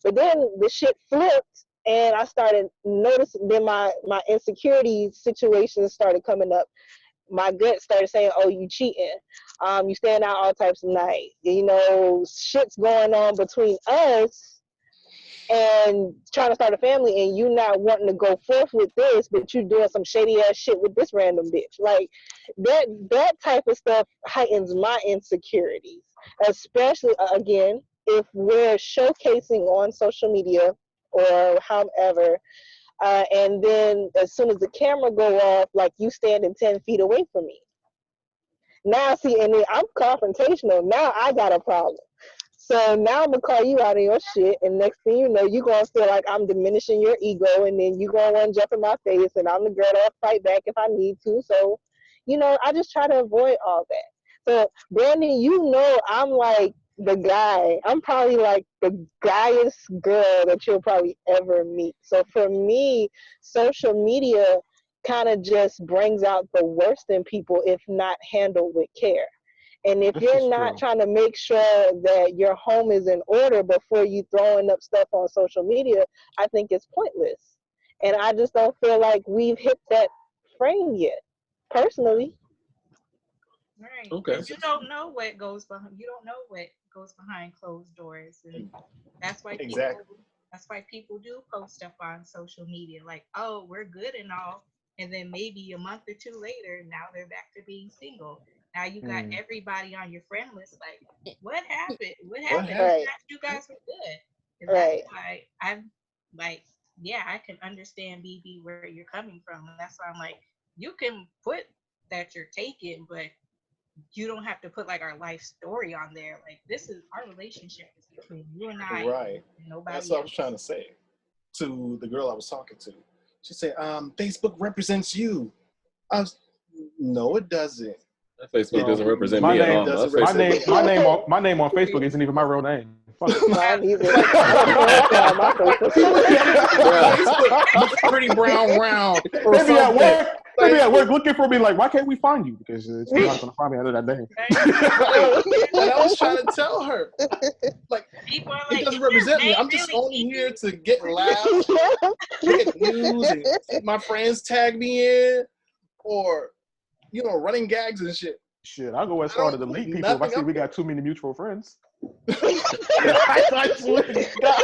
But then the shit flipped, and I started noticing, then my insecurity situations started coming up. My gut started saying, oh, you cheating. You staying out all types of night. You know, shit's going on between us and trying to start a family, and you not wanting to go forth with this, but you doing some shady ass shit with this random bitch. Like that type of stuff heightens my insecurities, especially again if we're showcasing on social media or however, and then as soon as the camera go off, like you standing 10 feet away from me. Now see, and then I'm confrontational. Now I got a problem. So now I'm gonna call you out of your shit, and next thing you know, you're gonna feel like I'm diminishing your ego, and then you're gonna want to jump in my face, and I'm the girl that'll fight back if I need to. So, you know, I just try to avoid all that. So, Brandon, you know, I'm like the guy. I'm probably like the guyest girl that you'll probably ever meet. So for me, social media kind of just brings out the worst in people if not handled with care. And if you're not trying to make sure that your home is in order before you throwing up stuff on social media, I think it's pointless. And I just don't feel like we've hit that frame yet, personally. Right. Okay. You don't know what goes behind. You don't know what goes behind closed doors, and that's why people do post stuff on social media. Like, oh, we're good and all, and then maybe a month or two later, now they're back to being single. Now you got everybody on your friend list. Like, what happened? What happened? Right. You guys were good. And right. That's why I'm like, yeah, I can understand BB where you're coming from. And that's why I'm like, you can put that you're taken, but you don't have to put like our life story on there. Like, this is our relationship is between you and I. Right. And nobody That's what else. I was trying to say to the girl I was talking to. She said, Facebook represents you. No, it doesn't. Facebook doesn't represent my me name, at all. My name on Facebook isn't even my real name. Pretty brown round. Maybe at work looking for me, like, why can't we find you? Because it's not going to find me under that name. And I was trying to tell her, like, it doesn't represent me. I'm just only here to get laughs, get news, and my friends tag me in, or, you know, running gags and shit. Shit, I'll go as far to delete people if I see we got too many mutual friends. I swear to God.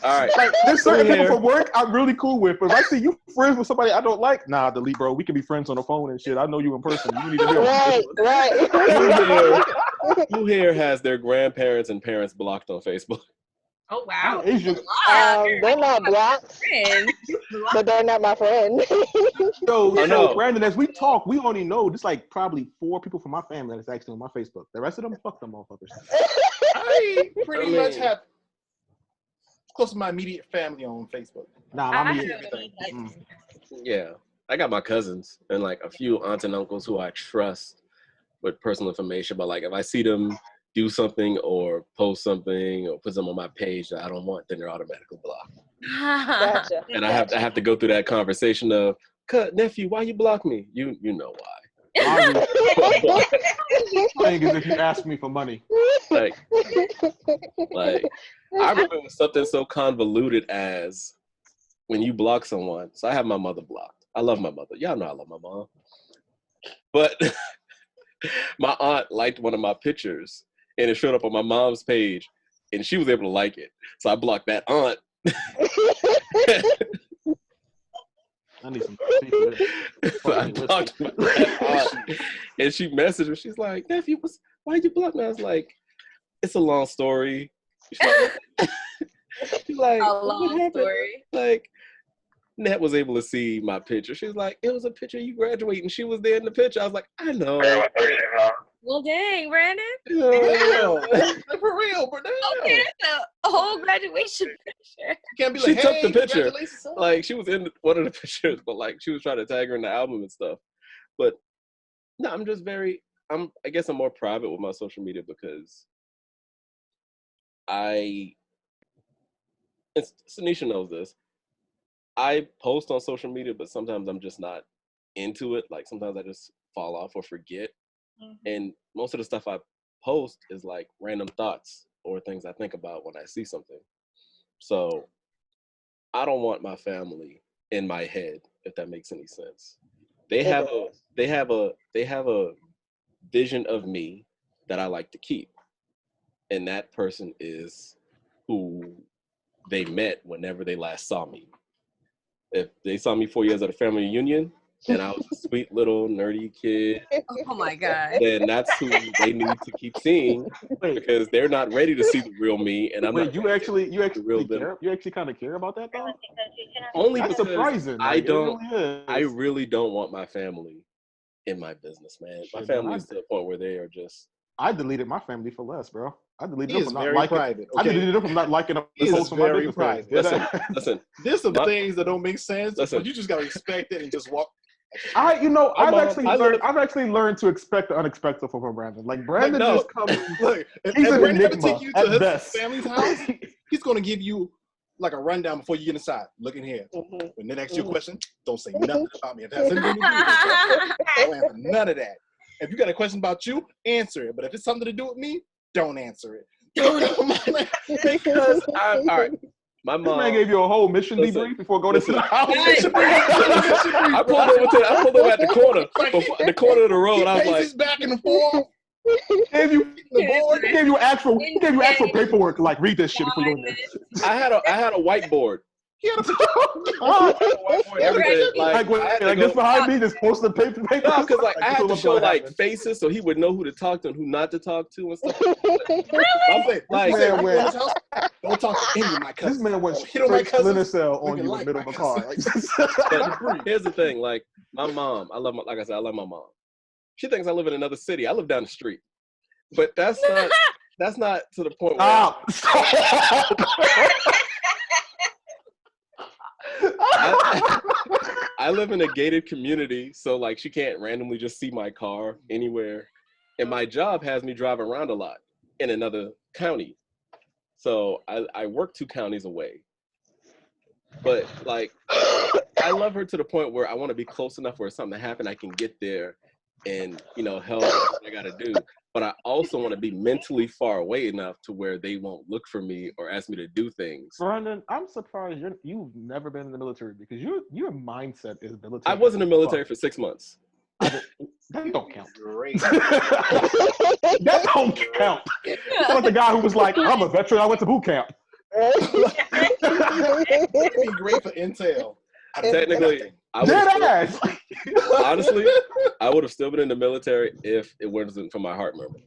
All right. Like, there's certain Here. people from work I'm really cool with, but if I see you friends with somebody I don't like, nah, delete, bro. We can be friends on the phone and shit. I know you in person. You need to be Right. Who here has their grandparents and parents blocked on Facebook? Oh wow. They're not blocked, Friends. but they're not my friend. No. Brandon, as we talk, we only know just like probably 4 people from my family that's actually on my Facebook. The rest of them, fuck them motherfuckers. I pretty much have close to my immediate family on Facebook. Nah, I my have immediate. Yeah. I got my cousins and like a few aunts and uncles who I trust with personal information, but like if I see them do something or post something or put something on my page that I don't want, then they're automatically blocked. Gotcha. And I have to go through that conversation of, nephew, why you block me? You know why. Thing is, if you ask me for money, like I remember it was something so convoluted as when you block someone. So I have my mother blocked. I love my mother. Y'all know I love my mom. But my aunt liked one of my pictures and it showed up on my mom's page and she was able to like it. So I blocked that aunt. I need some. So I blocked that aunt. And she messaged me. She's like, nephew, why you block me? I was like, it's a long story. She's like, A long story. Like, Nat was able to see my picture. She was like, it was a picture of you graduating. She was there in the picture. I was like, I know. Well, dang, Brandon. For real, bro. Okay, that's a whole graduation picture. Can't be She like, took the picture. congratulations, son. Like, she was in one of the pictures, but like, she was trying to tag her in the album and stuff. But no, I'm just I guess I'm more private with my social media because Sanisha knows this. I post on social media, but sometimes I'm just not into it. Like sometimes I just fall off or forget. Mm-hmm. And most of the stuff I post is like random thoughts or things I think about when I see something. So I don't want my family in my head, if that makes any sense. They have a vision of me that I like to keep. And that person is who they met whenever they last saw me. If they saw me 4 years at a family reunion and I was a sweet little nerdy kid, Oh my God. then that's who they need to keep seeing because they're not ready to see the real me. And I'm not. You actually real care? You actually kind of care about that though? Only That's because surprising. I Like, don't. Really I really don't want my family in my business, man. My family is to the point where they are just. I deleted my family for less, bro. I deleted them from not liking. Private, okay? I deleted them from not liking a post on my business page. Listen. There's some things that don't make sense, but you just gotta respect it and just walk. I've actually learned to expect the unexpected from Brandon. Like Brandon just comes. Look, he's an Brandon enigma take you to at his best. family's house, he's gonna give you like a rundown before you get inside. Look in here. Mm-hmm. When they ask you a question, don't say nothing about me. If it has anything to do with me, don't answer none of that. If you got a question about you, answer it. But if it's something to do with me, don't answer it. Because all right. My mom man gave you a whole mission debrief before going to the house. I pulled over at the corner, the corner of the road. I was like, back and forth. Gave you actual paperwork. Like, read this shit before you go in there. I had a whiteboard. He had a everything. Like this behind me, just post the paper. No, because like I had to show like faces so he would know who to talk to and who not to talk to and stuff. Really? Like, don't talk to any of my cousins. This man went straight Splinter Cell on you in the middle of a car. But here's the thing, like my mom, I love my mom. She thinks I live in another city. I live down the street. But that's not to the point where I live in a gated community, so like she can't randomly just see my car anywhere. And my job has me drive around a lot in another county. So I work 2 counties away. But like I love her to the point where I want to be close enough where if something happened, I can get there and help what I gotta do. But I also want to be mentally far away enough to where they won't look for me or ask me to do things. Brandon, I'm surprised you've never been in the military because your mindset is military. I was in the military for 6 months. That don't count. Great. That don't count. It's like the guy who was like, I'm a veteran, I went to boot camp. It'd be great for intel. Technically, I would honestly, I would have still been in the military if it wasn't for my heart murmur.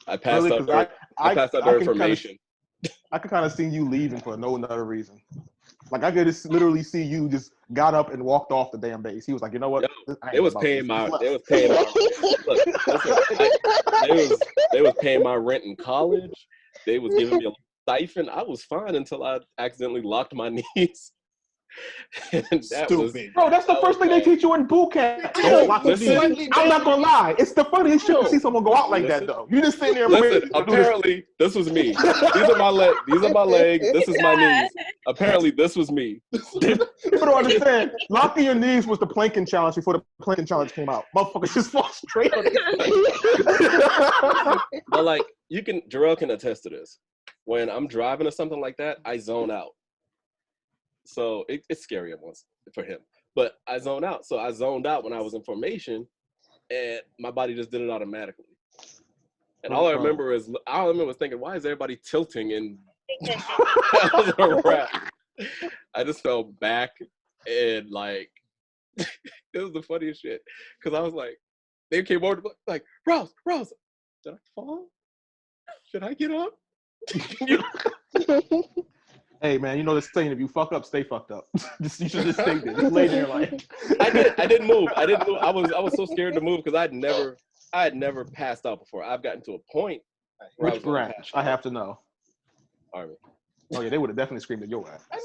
I passed out. I passed out their information. I could kind of see you leaving for no other reason. Like I could just literally see you just got up and walked off the damn base. He was like, you know what? They was paying my. They was paying my. Look, they was paying my rent in college. They was giving me a stipend. I was fine until I accidentally locked my knees. Stupid. Bro, that's the first thing they teach you in boot camp. I'm not gonna lie. It's the funniest shit to see someone go out like that, though. You just sitting there. Listen, apparently this was me. These are my legs. These are my legs. This is my knees. Apparently this was me. People don't understand. Locking your knees was the planking challenge before the planking challenge came out. Motherfuckers just fall straight on it. But like, Jarrell can attest to this. When I'm driving or something like that, I zone out. So it's scary at once for him. But I zone out. So I zoned out when I was in formation, and my body just did it automatically. And all I remember was thinking, why is everybody tilting? And that was a wrap. I just fell back and like, it was the funniest shit. Because I was like, they came over like, Rouse, did I fall? Should I get up? Hey man, you know this saying: if you fuck up, stay fucked up. You should just stay there. Just lay there like. I didn't move. I was so scared to move because I had never passed out before. I've gotten to a point where Which branch? I have to know. Army. Oh yeah, they would have definitely screamed at your ass. I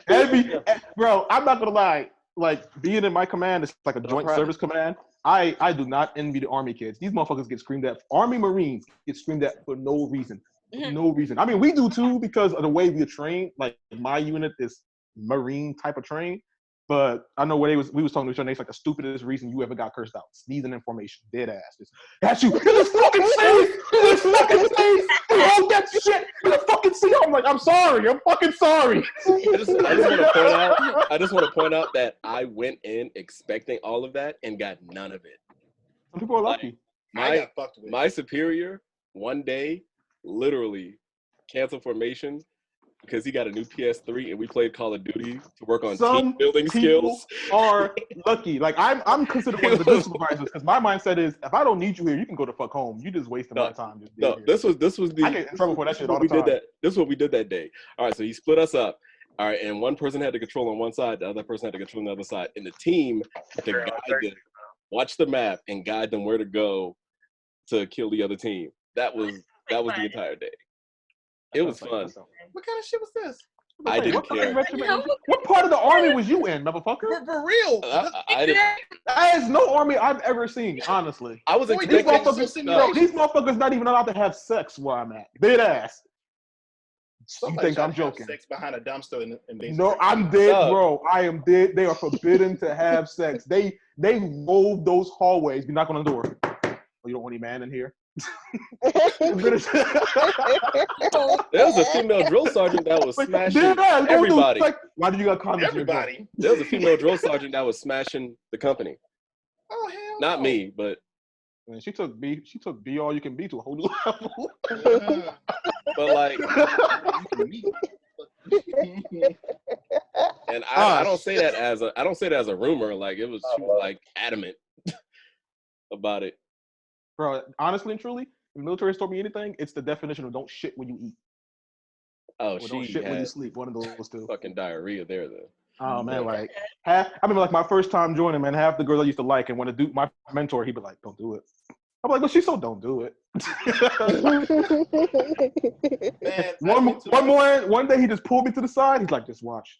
never knew that. Bro, I'm not gonna lie. Like being in my command is like a joint service command. I do not envy the Army kids. These motherfuckers get screamed at. Army Marines get screamed at for no reason. No reason. I mean, we do too because of the way we are trained. Like my unit is Marine type of train, but I know we was talking to each other. It's like the stupidest reason you ever got cursed out: sneezing in formation, dead ass. That's you. This fucking safe. This fucking safe. Hold that shit. You fucking see. I'm like, I'm sorry. I'm fucking sorry. I just want to point out that I went in expecting all of that and got none of it. Some people are lucky. My superior one day literally canceled formation because he got a new PS3 and we played Call of Duty to work on team building skills. Are lucky. Like I'm considered one of the good supervisors because my mindset is if I don't need you here, you can go to fuck home. You just wasting my time. This was the. I get in trouble for that shit all the time. This is what we did that day. All right, so he split us up. All right, and one person had to control on one side, the other person had to control on the other side, and the team had to guide them, watch the map, and guide them where to go to kill the other team. That was the entire day. It was fun. What kind of shit was this? I didn't care. What part of the Army was you in, motherfucker? For real. That is no Army I've ever seen, honestly. I was these motherfuckers not even allowed to have sex where I'm at. Dead ass. You think I'm joking? Sex behind a dumpster in no, I'm dead, bro. I am dead. They are forbidden to have sex. They rove those hallways. You knock on the door. Oh, you don't want any man in here? There was a female drill sergeant that was smashing everybody. Why did you got condoms? Everybody. There was a female drill sergeant that was smashing the company. Oh hell. Not me, but man, she took B all you can be to a whole new level. But like, and I don't say that as a rumor. Like she was like adamant about it. Bro, honestly and truly, if the military taught me anything, it's the definition of don't shit when you eat. Oh, don't shit when you sleep. One of those two. Fucking diarrhea there, though. Oh man, like I remember like my first time joining, man, half the girls I used to like, and when a dude, my mentor, he'd be like, "Don't do it." I'm like, "But she's so don't do it." Man, one day he just pulled me to the side. He's like, "Just watch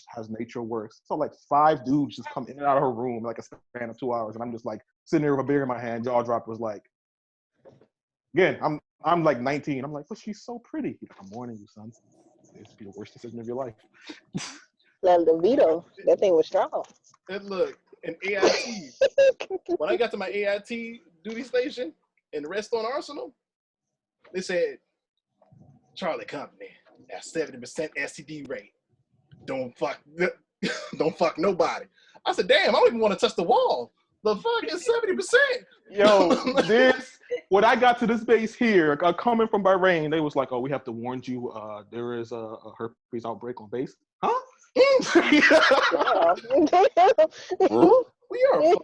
how nature works." So like 5 dudes just come in and out of her room like a span of 2 hours, and I'm just like sitting there with a beer in my hand, jaw dropped. Was like, again, I'm like 19. I'm like, "But she's so pretty." He's like, "I'm warning you, son. It's be the worst decision of your life." That libido, that thing was strong. And look, in AIT, when I got to my AIT duty station in the Redstone Arsenal, they said, Charlie Company at 70% STD rate. Don't fuck nobody. I said, damn, I don't even want to touch the wall. The fuck is 70%? Yo, when I got to this base here, coming from Bahrain, they was like, "Oh, we have to warn you. There is a herpes outbreak on base." Huh? We are.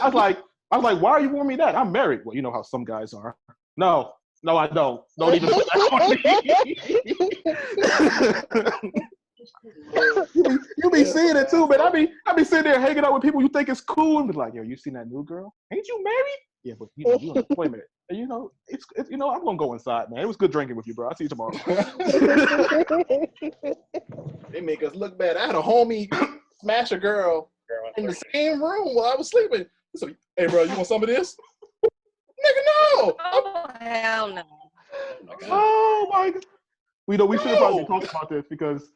I was like, why are you warning me that? I'm married. Well, you know how some guys are. No, I don't. Don't even put that on me. You be seeing it too, man. I be sitting there hanging out with people you think is cool and be like, yo, you seen that new girl? Ain't you married? Yeah, but you know, you on employment. And you know, it's you know, I'm gonna go inside, man. It was good drinking with you, bro. I'll see you tomorrow. They make us look bad. I had a homie smash a girl in the same room while I was sleeping. So, hey, bro, you want some of this? Nigga, no. Oh, hell no. Oh my God. We should have probably talked about this because,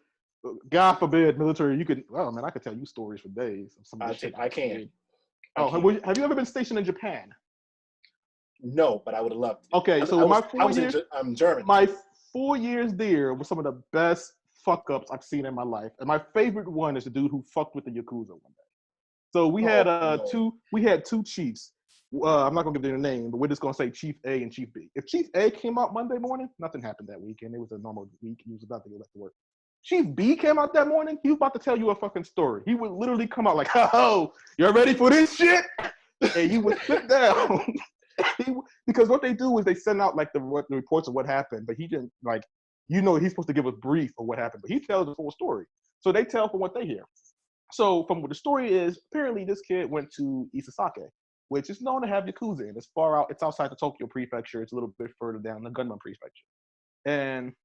God forbid, military. You could. Oh man, I could tell you stories for days. Of some of the shit I can. Have you ever been stationed in Japan? No, but I would have loved it. Okay, so I'm German. My 4 years there was some of the best fuck ups I've seen in my life, and my favorite one is the dude who fucked with the Yakuza one day. So we had two chiefs. I'm not gonna give their name, but we're just gonna say Chief A and Chief B. If Chief A came out Monday morning, nothing happened that weekend. It was a normal week. He was about to go back to work. Chief B came out that morning. He was about to tell you a fucking story. He would literally come out like, "Oh, you're ready for this shit?" And he would sit down. Because what they do is they send out like the reports of what happened, but he didn't like, you know, he's supposed to give a brief of what happened, but he tells the full story. So they tell from what they hear. So from what the story is, apparently this kid went to Isasake, which is known to have Yakuza in. It's far out. It's outside the Tokyo prefecture. It's a little bit further down the Gunma prefecture. And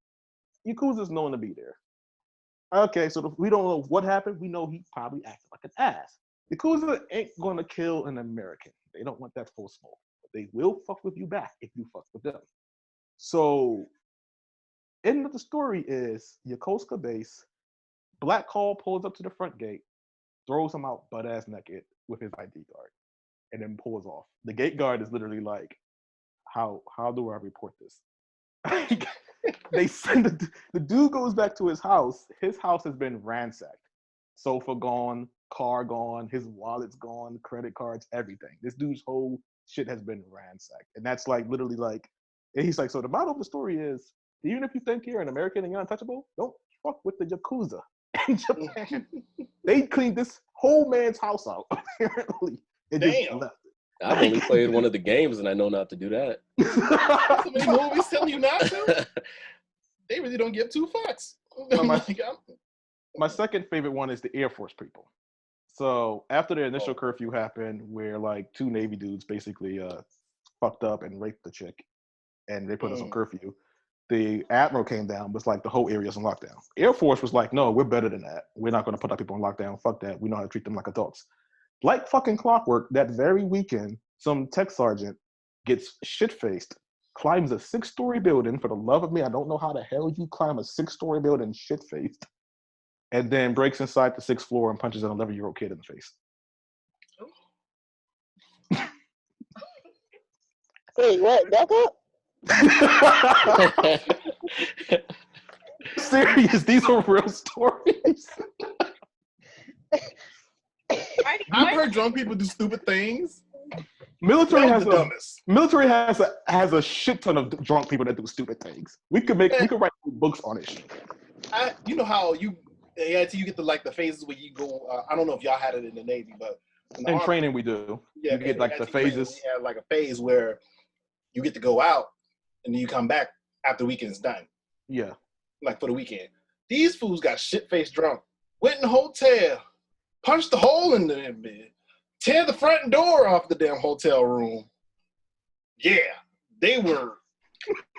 Yakuza is known to be there. Okay, so we don't know what happened. We know he probably acted like an ass. Yakuza ain't going to kill an American. They don't want that full smoke. They will fuck with you back if you fuck with them. So, end of the story is Yokosuka base. Black Call pulls up to the front gate, throws him out butt ass naked with his ID card, and then pulls off. The gate guard is literally like, "How do I report this?" They send the dude goes back to his house. His house has been ransacked. Sofa gone, car gone, his wallet's gone, credit cards, everything. This dude's whole shit has been ransacked. And that's like literally like, and he's like, so the motto of the story is, even if you think you're an American and you're untouchable, don't fuck with the Yakuza in Japan. They cleaned this whole man's house out, apparently. And just left it. I've only played one of the games and I know not to do that. So many movies telling you not to. They really don't give two fucks. My second favorite one is the Air Force people. So after the initial curfew happened, where like two Navy dudes basically fucked up and raped the chick, and they put us on curfew, the admiral came down, was like, the whole area's on lockdown. Air Force was like, no, we're better than that. We're not going to put our people on lockdown. Fuck that. We know how to treat them like adults. Like fucking clockwork, that very weekend, some tech sergeant gets shit-faced, climbs a 6-story building. For the love of me, I don't know how the hell you climb a 6-story building shit-faced, and then breaks inside the 6th floor and punches an 11-year-old kid in the face. Wait, what? Back up? Serious, these are real stories. I've heard drunk people do stupid things. Military has a shit ton of drunk people that do stupid things. We could write books on it. You know how you get the phases where you go. I don't know if y'all had it in the Navy, but in training we do. Yeah, you get like the phases. We have like a phase where you get to go out and then you come back after the weekend's done. Yeah, like for the weekend. These fools got shit-faced drunk. Went in the hotel, punched the hole in the bed, tear the front door off the damn hotel room. Yeah, they were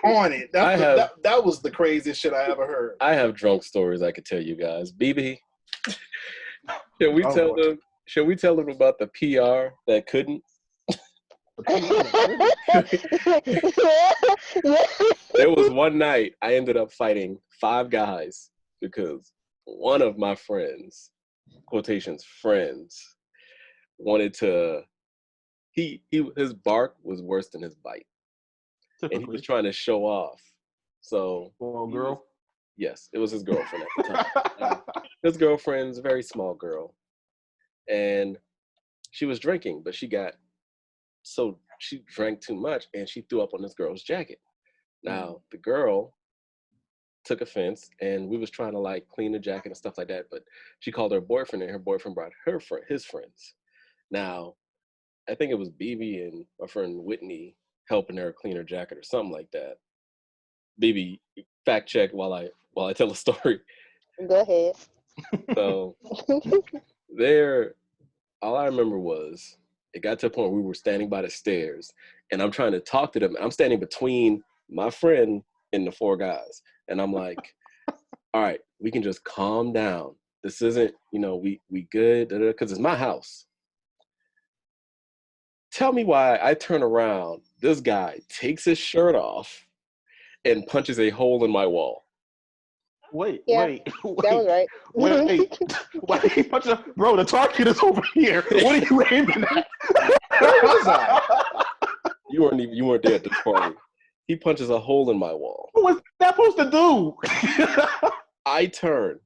on it. That was the craziest shit I ever heard. I have drunk stories I could tell you guys. BB, should we tell them about the PR that couldn't? There was one night I ended up fighting 5 guys because one of my friends, quotations friends, wanted to. His bark was worse than his bite, and he was trying to show off. So, girl. Yes, it was his girlfriend at the time. His girlfriend's a very small girl, and she was drinking, but she drank too much and she threw up on this girl's jacket. Now the girl took offense and we was trying to like clean the jacket and stuff like that, but she called her boyfriend and her boyfriend brought his friends. Now I think it was BB and my friend Whitney helping her clean her jacket or something like that. BB, fact check while I tell a story. Go ahead. So all I remember was it got to a point where we were standing by the stairs and I'm trying to talk to them. I'm standing between my friend and the four guys. And I'm like, all right, we can just calm down. This isn't, we good, because it's my house. Tell me why I turn around, this guy takes his shirt off and punches a hole in my wall. Wait. That was right. Wait, bro, the target is over here. What are you aiming at? Where was I? You weren't there at this party. He punches a hole in my wall. What was that supposed to do? I turn.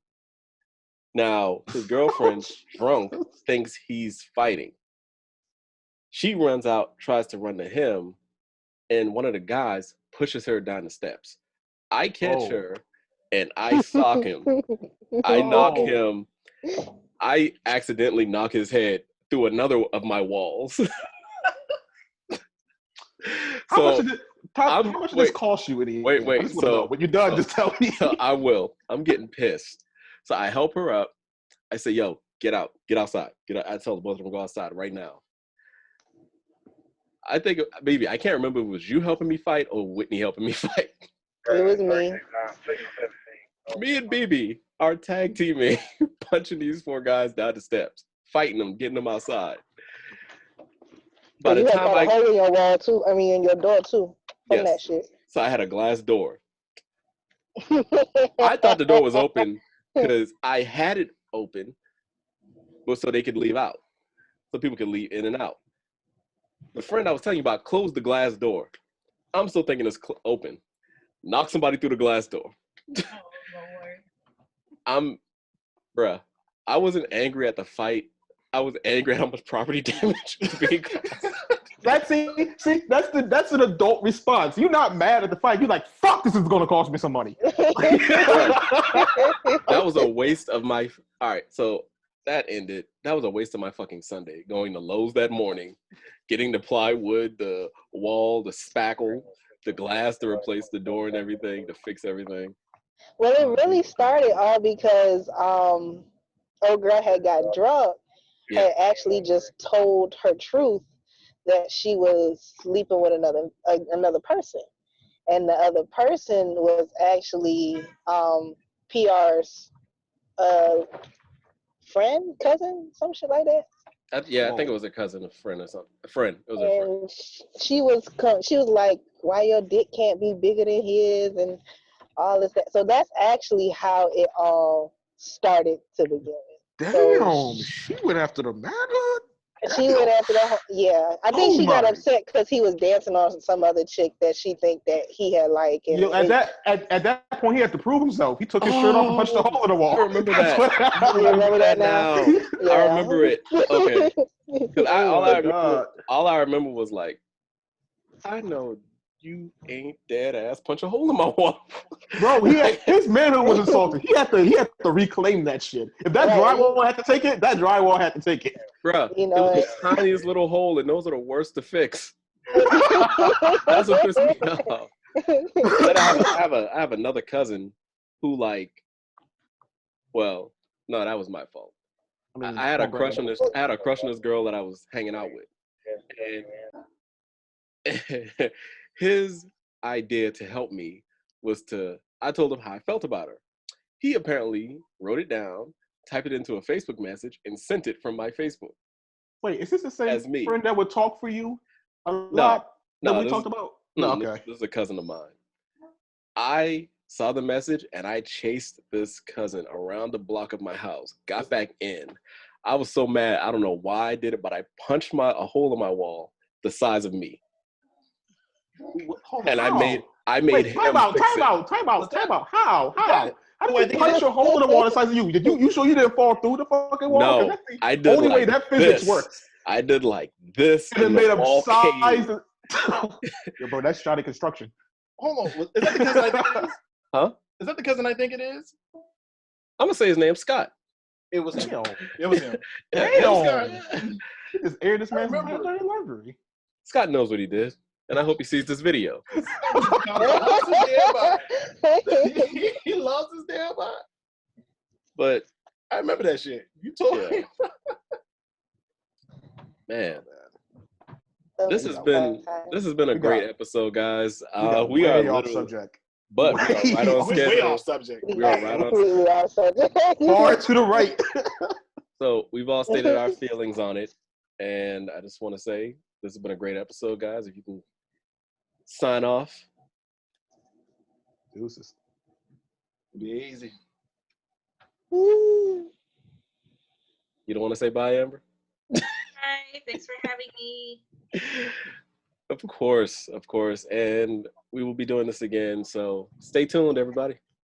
Now, his girlfriend, drunk, thinks he's fighting. She runs out, tries to run to him, and one of the guys pushes her down the steps. I catch her, and I sock him. I knock him. I accidentally knock his head through another of my walls. How much did this cost you? Wait. So when you're done, just tell me. So I will. I'm getting pissed. So I help her up. I say, "Yo, get out. Get outside. Get out." I tell the both of them to go outside right now. I think, baby, I can't remember if it was you helping me fight or Whitney helping me fight. It was me. Me and BB are tag teaming, punching these four guys down the steps, fighting them, getting them outside. By the time a hole in your wall too. I mean, in your door too. From that shit. So I had a glass door. I thought the door was open because I had it open, but so they could leave out, so people could leave in and out. The friend I was telling you about closed the glass door. I'm still thinking it's open. Knock somebody through the glass door. Oh, Lord. I wasn't angry at the fight. I was angry at how much property damage was being caused. That's an adult response. You're not mad at the fight. You're like, fuck, this is going to cost me some money. That was a waste of my. All right, so that ended. That was a waste of my fucking Sunday. Going to Lowe's that morning, getting the plywood, the wall, the spackle, the glass to replace the door and everything, to fix everything. Well, it really started all because old girl had got drugged. Had actually just told her truth that she was sleeping with another person, and the other person was actually PR's friend, cousin, some shit like that. I think it was a cousin, a friend, or something. A friend. It was a friend. She was like, "Why your dick can't be bigger than his?" and all this. So that's actually how it all started to begin with. Damn, she went after the manhood? She went after the I think she got upset because he was dancing on some other chick that she think that he had like. And at that point, he had to prove himself. He took his shirt off and punched a hole in the wall. I remember that. I remember that now. Yeah. I remember it. Okay. Because all I remember was like, I know you ain't dead ass punch a hole in my wall. Bro, his manhood was insulted. He had to reclaim that shit. If that drywall had to take it, that drywall had to take it. Bruh, it was the tiniest little hole, and those are the worst to fix. That's what pissed me off. But I have another cousin who that was my fault. I had a crush on this girl that I was hanging out with. And his idea to help me was I told him how I felt about her. He apparently wrote it down, typed it into a Facebook message, and sent it from my Facebook. Wait, is this the same friend that would talk for you a lot that we talked about? No, okay. This is a cousin of mine. I saw the message, and I chased this cousin around the block of my house, got back in. I was so mad. I don't know why I did it, but I punched a hole in my wall the size of me. And I made him. Time out. How? How did you punch a hole in the wall the size of you? You sure you didn't fall through the fucking wall? No, I did. Only way that physics works. I did like this. And it made him size. cave. Yo, bro, that's shoddy construction. Hold on. Is that the cousin I think it is? Huh? Is that the cousin I think it is? I'm gonna say his name, Scott. It was him. Damn. It was him. Damn. Just aired this man's Remember- dirty laundry. Scott knows what he did, and I hope he sees this video. He lost his damn mind. He lost his damn mind. But I remember that shit. You told me. man, this has been a great episode, guys. We way are off literally, subject. but we are right on We're way schedule. off subject. We are right on. We are subject. Far to the right. So we've all stated our feelings on it, and I just want to say this has been a great episode, guys. If you can sign off. Deuces. Be easy. You don't want to say bye, Amber? Hi, thanks for having me. Of course. And we will be doing this again. So stay tuned, everybody.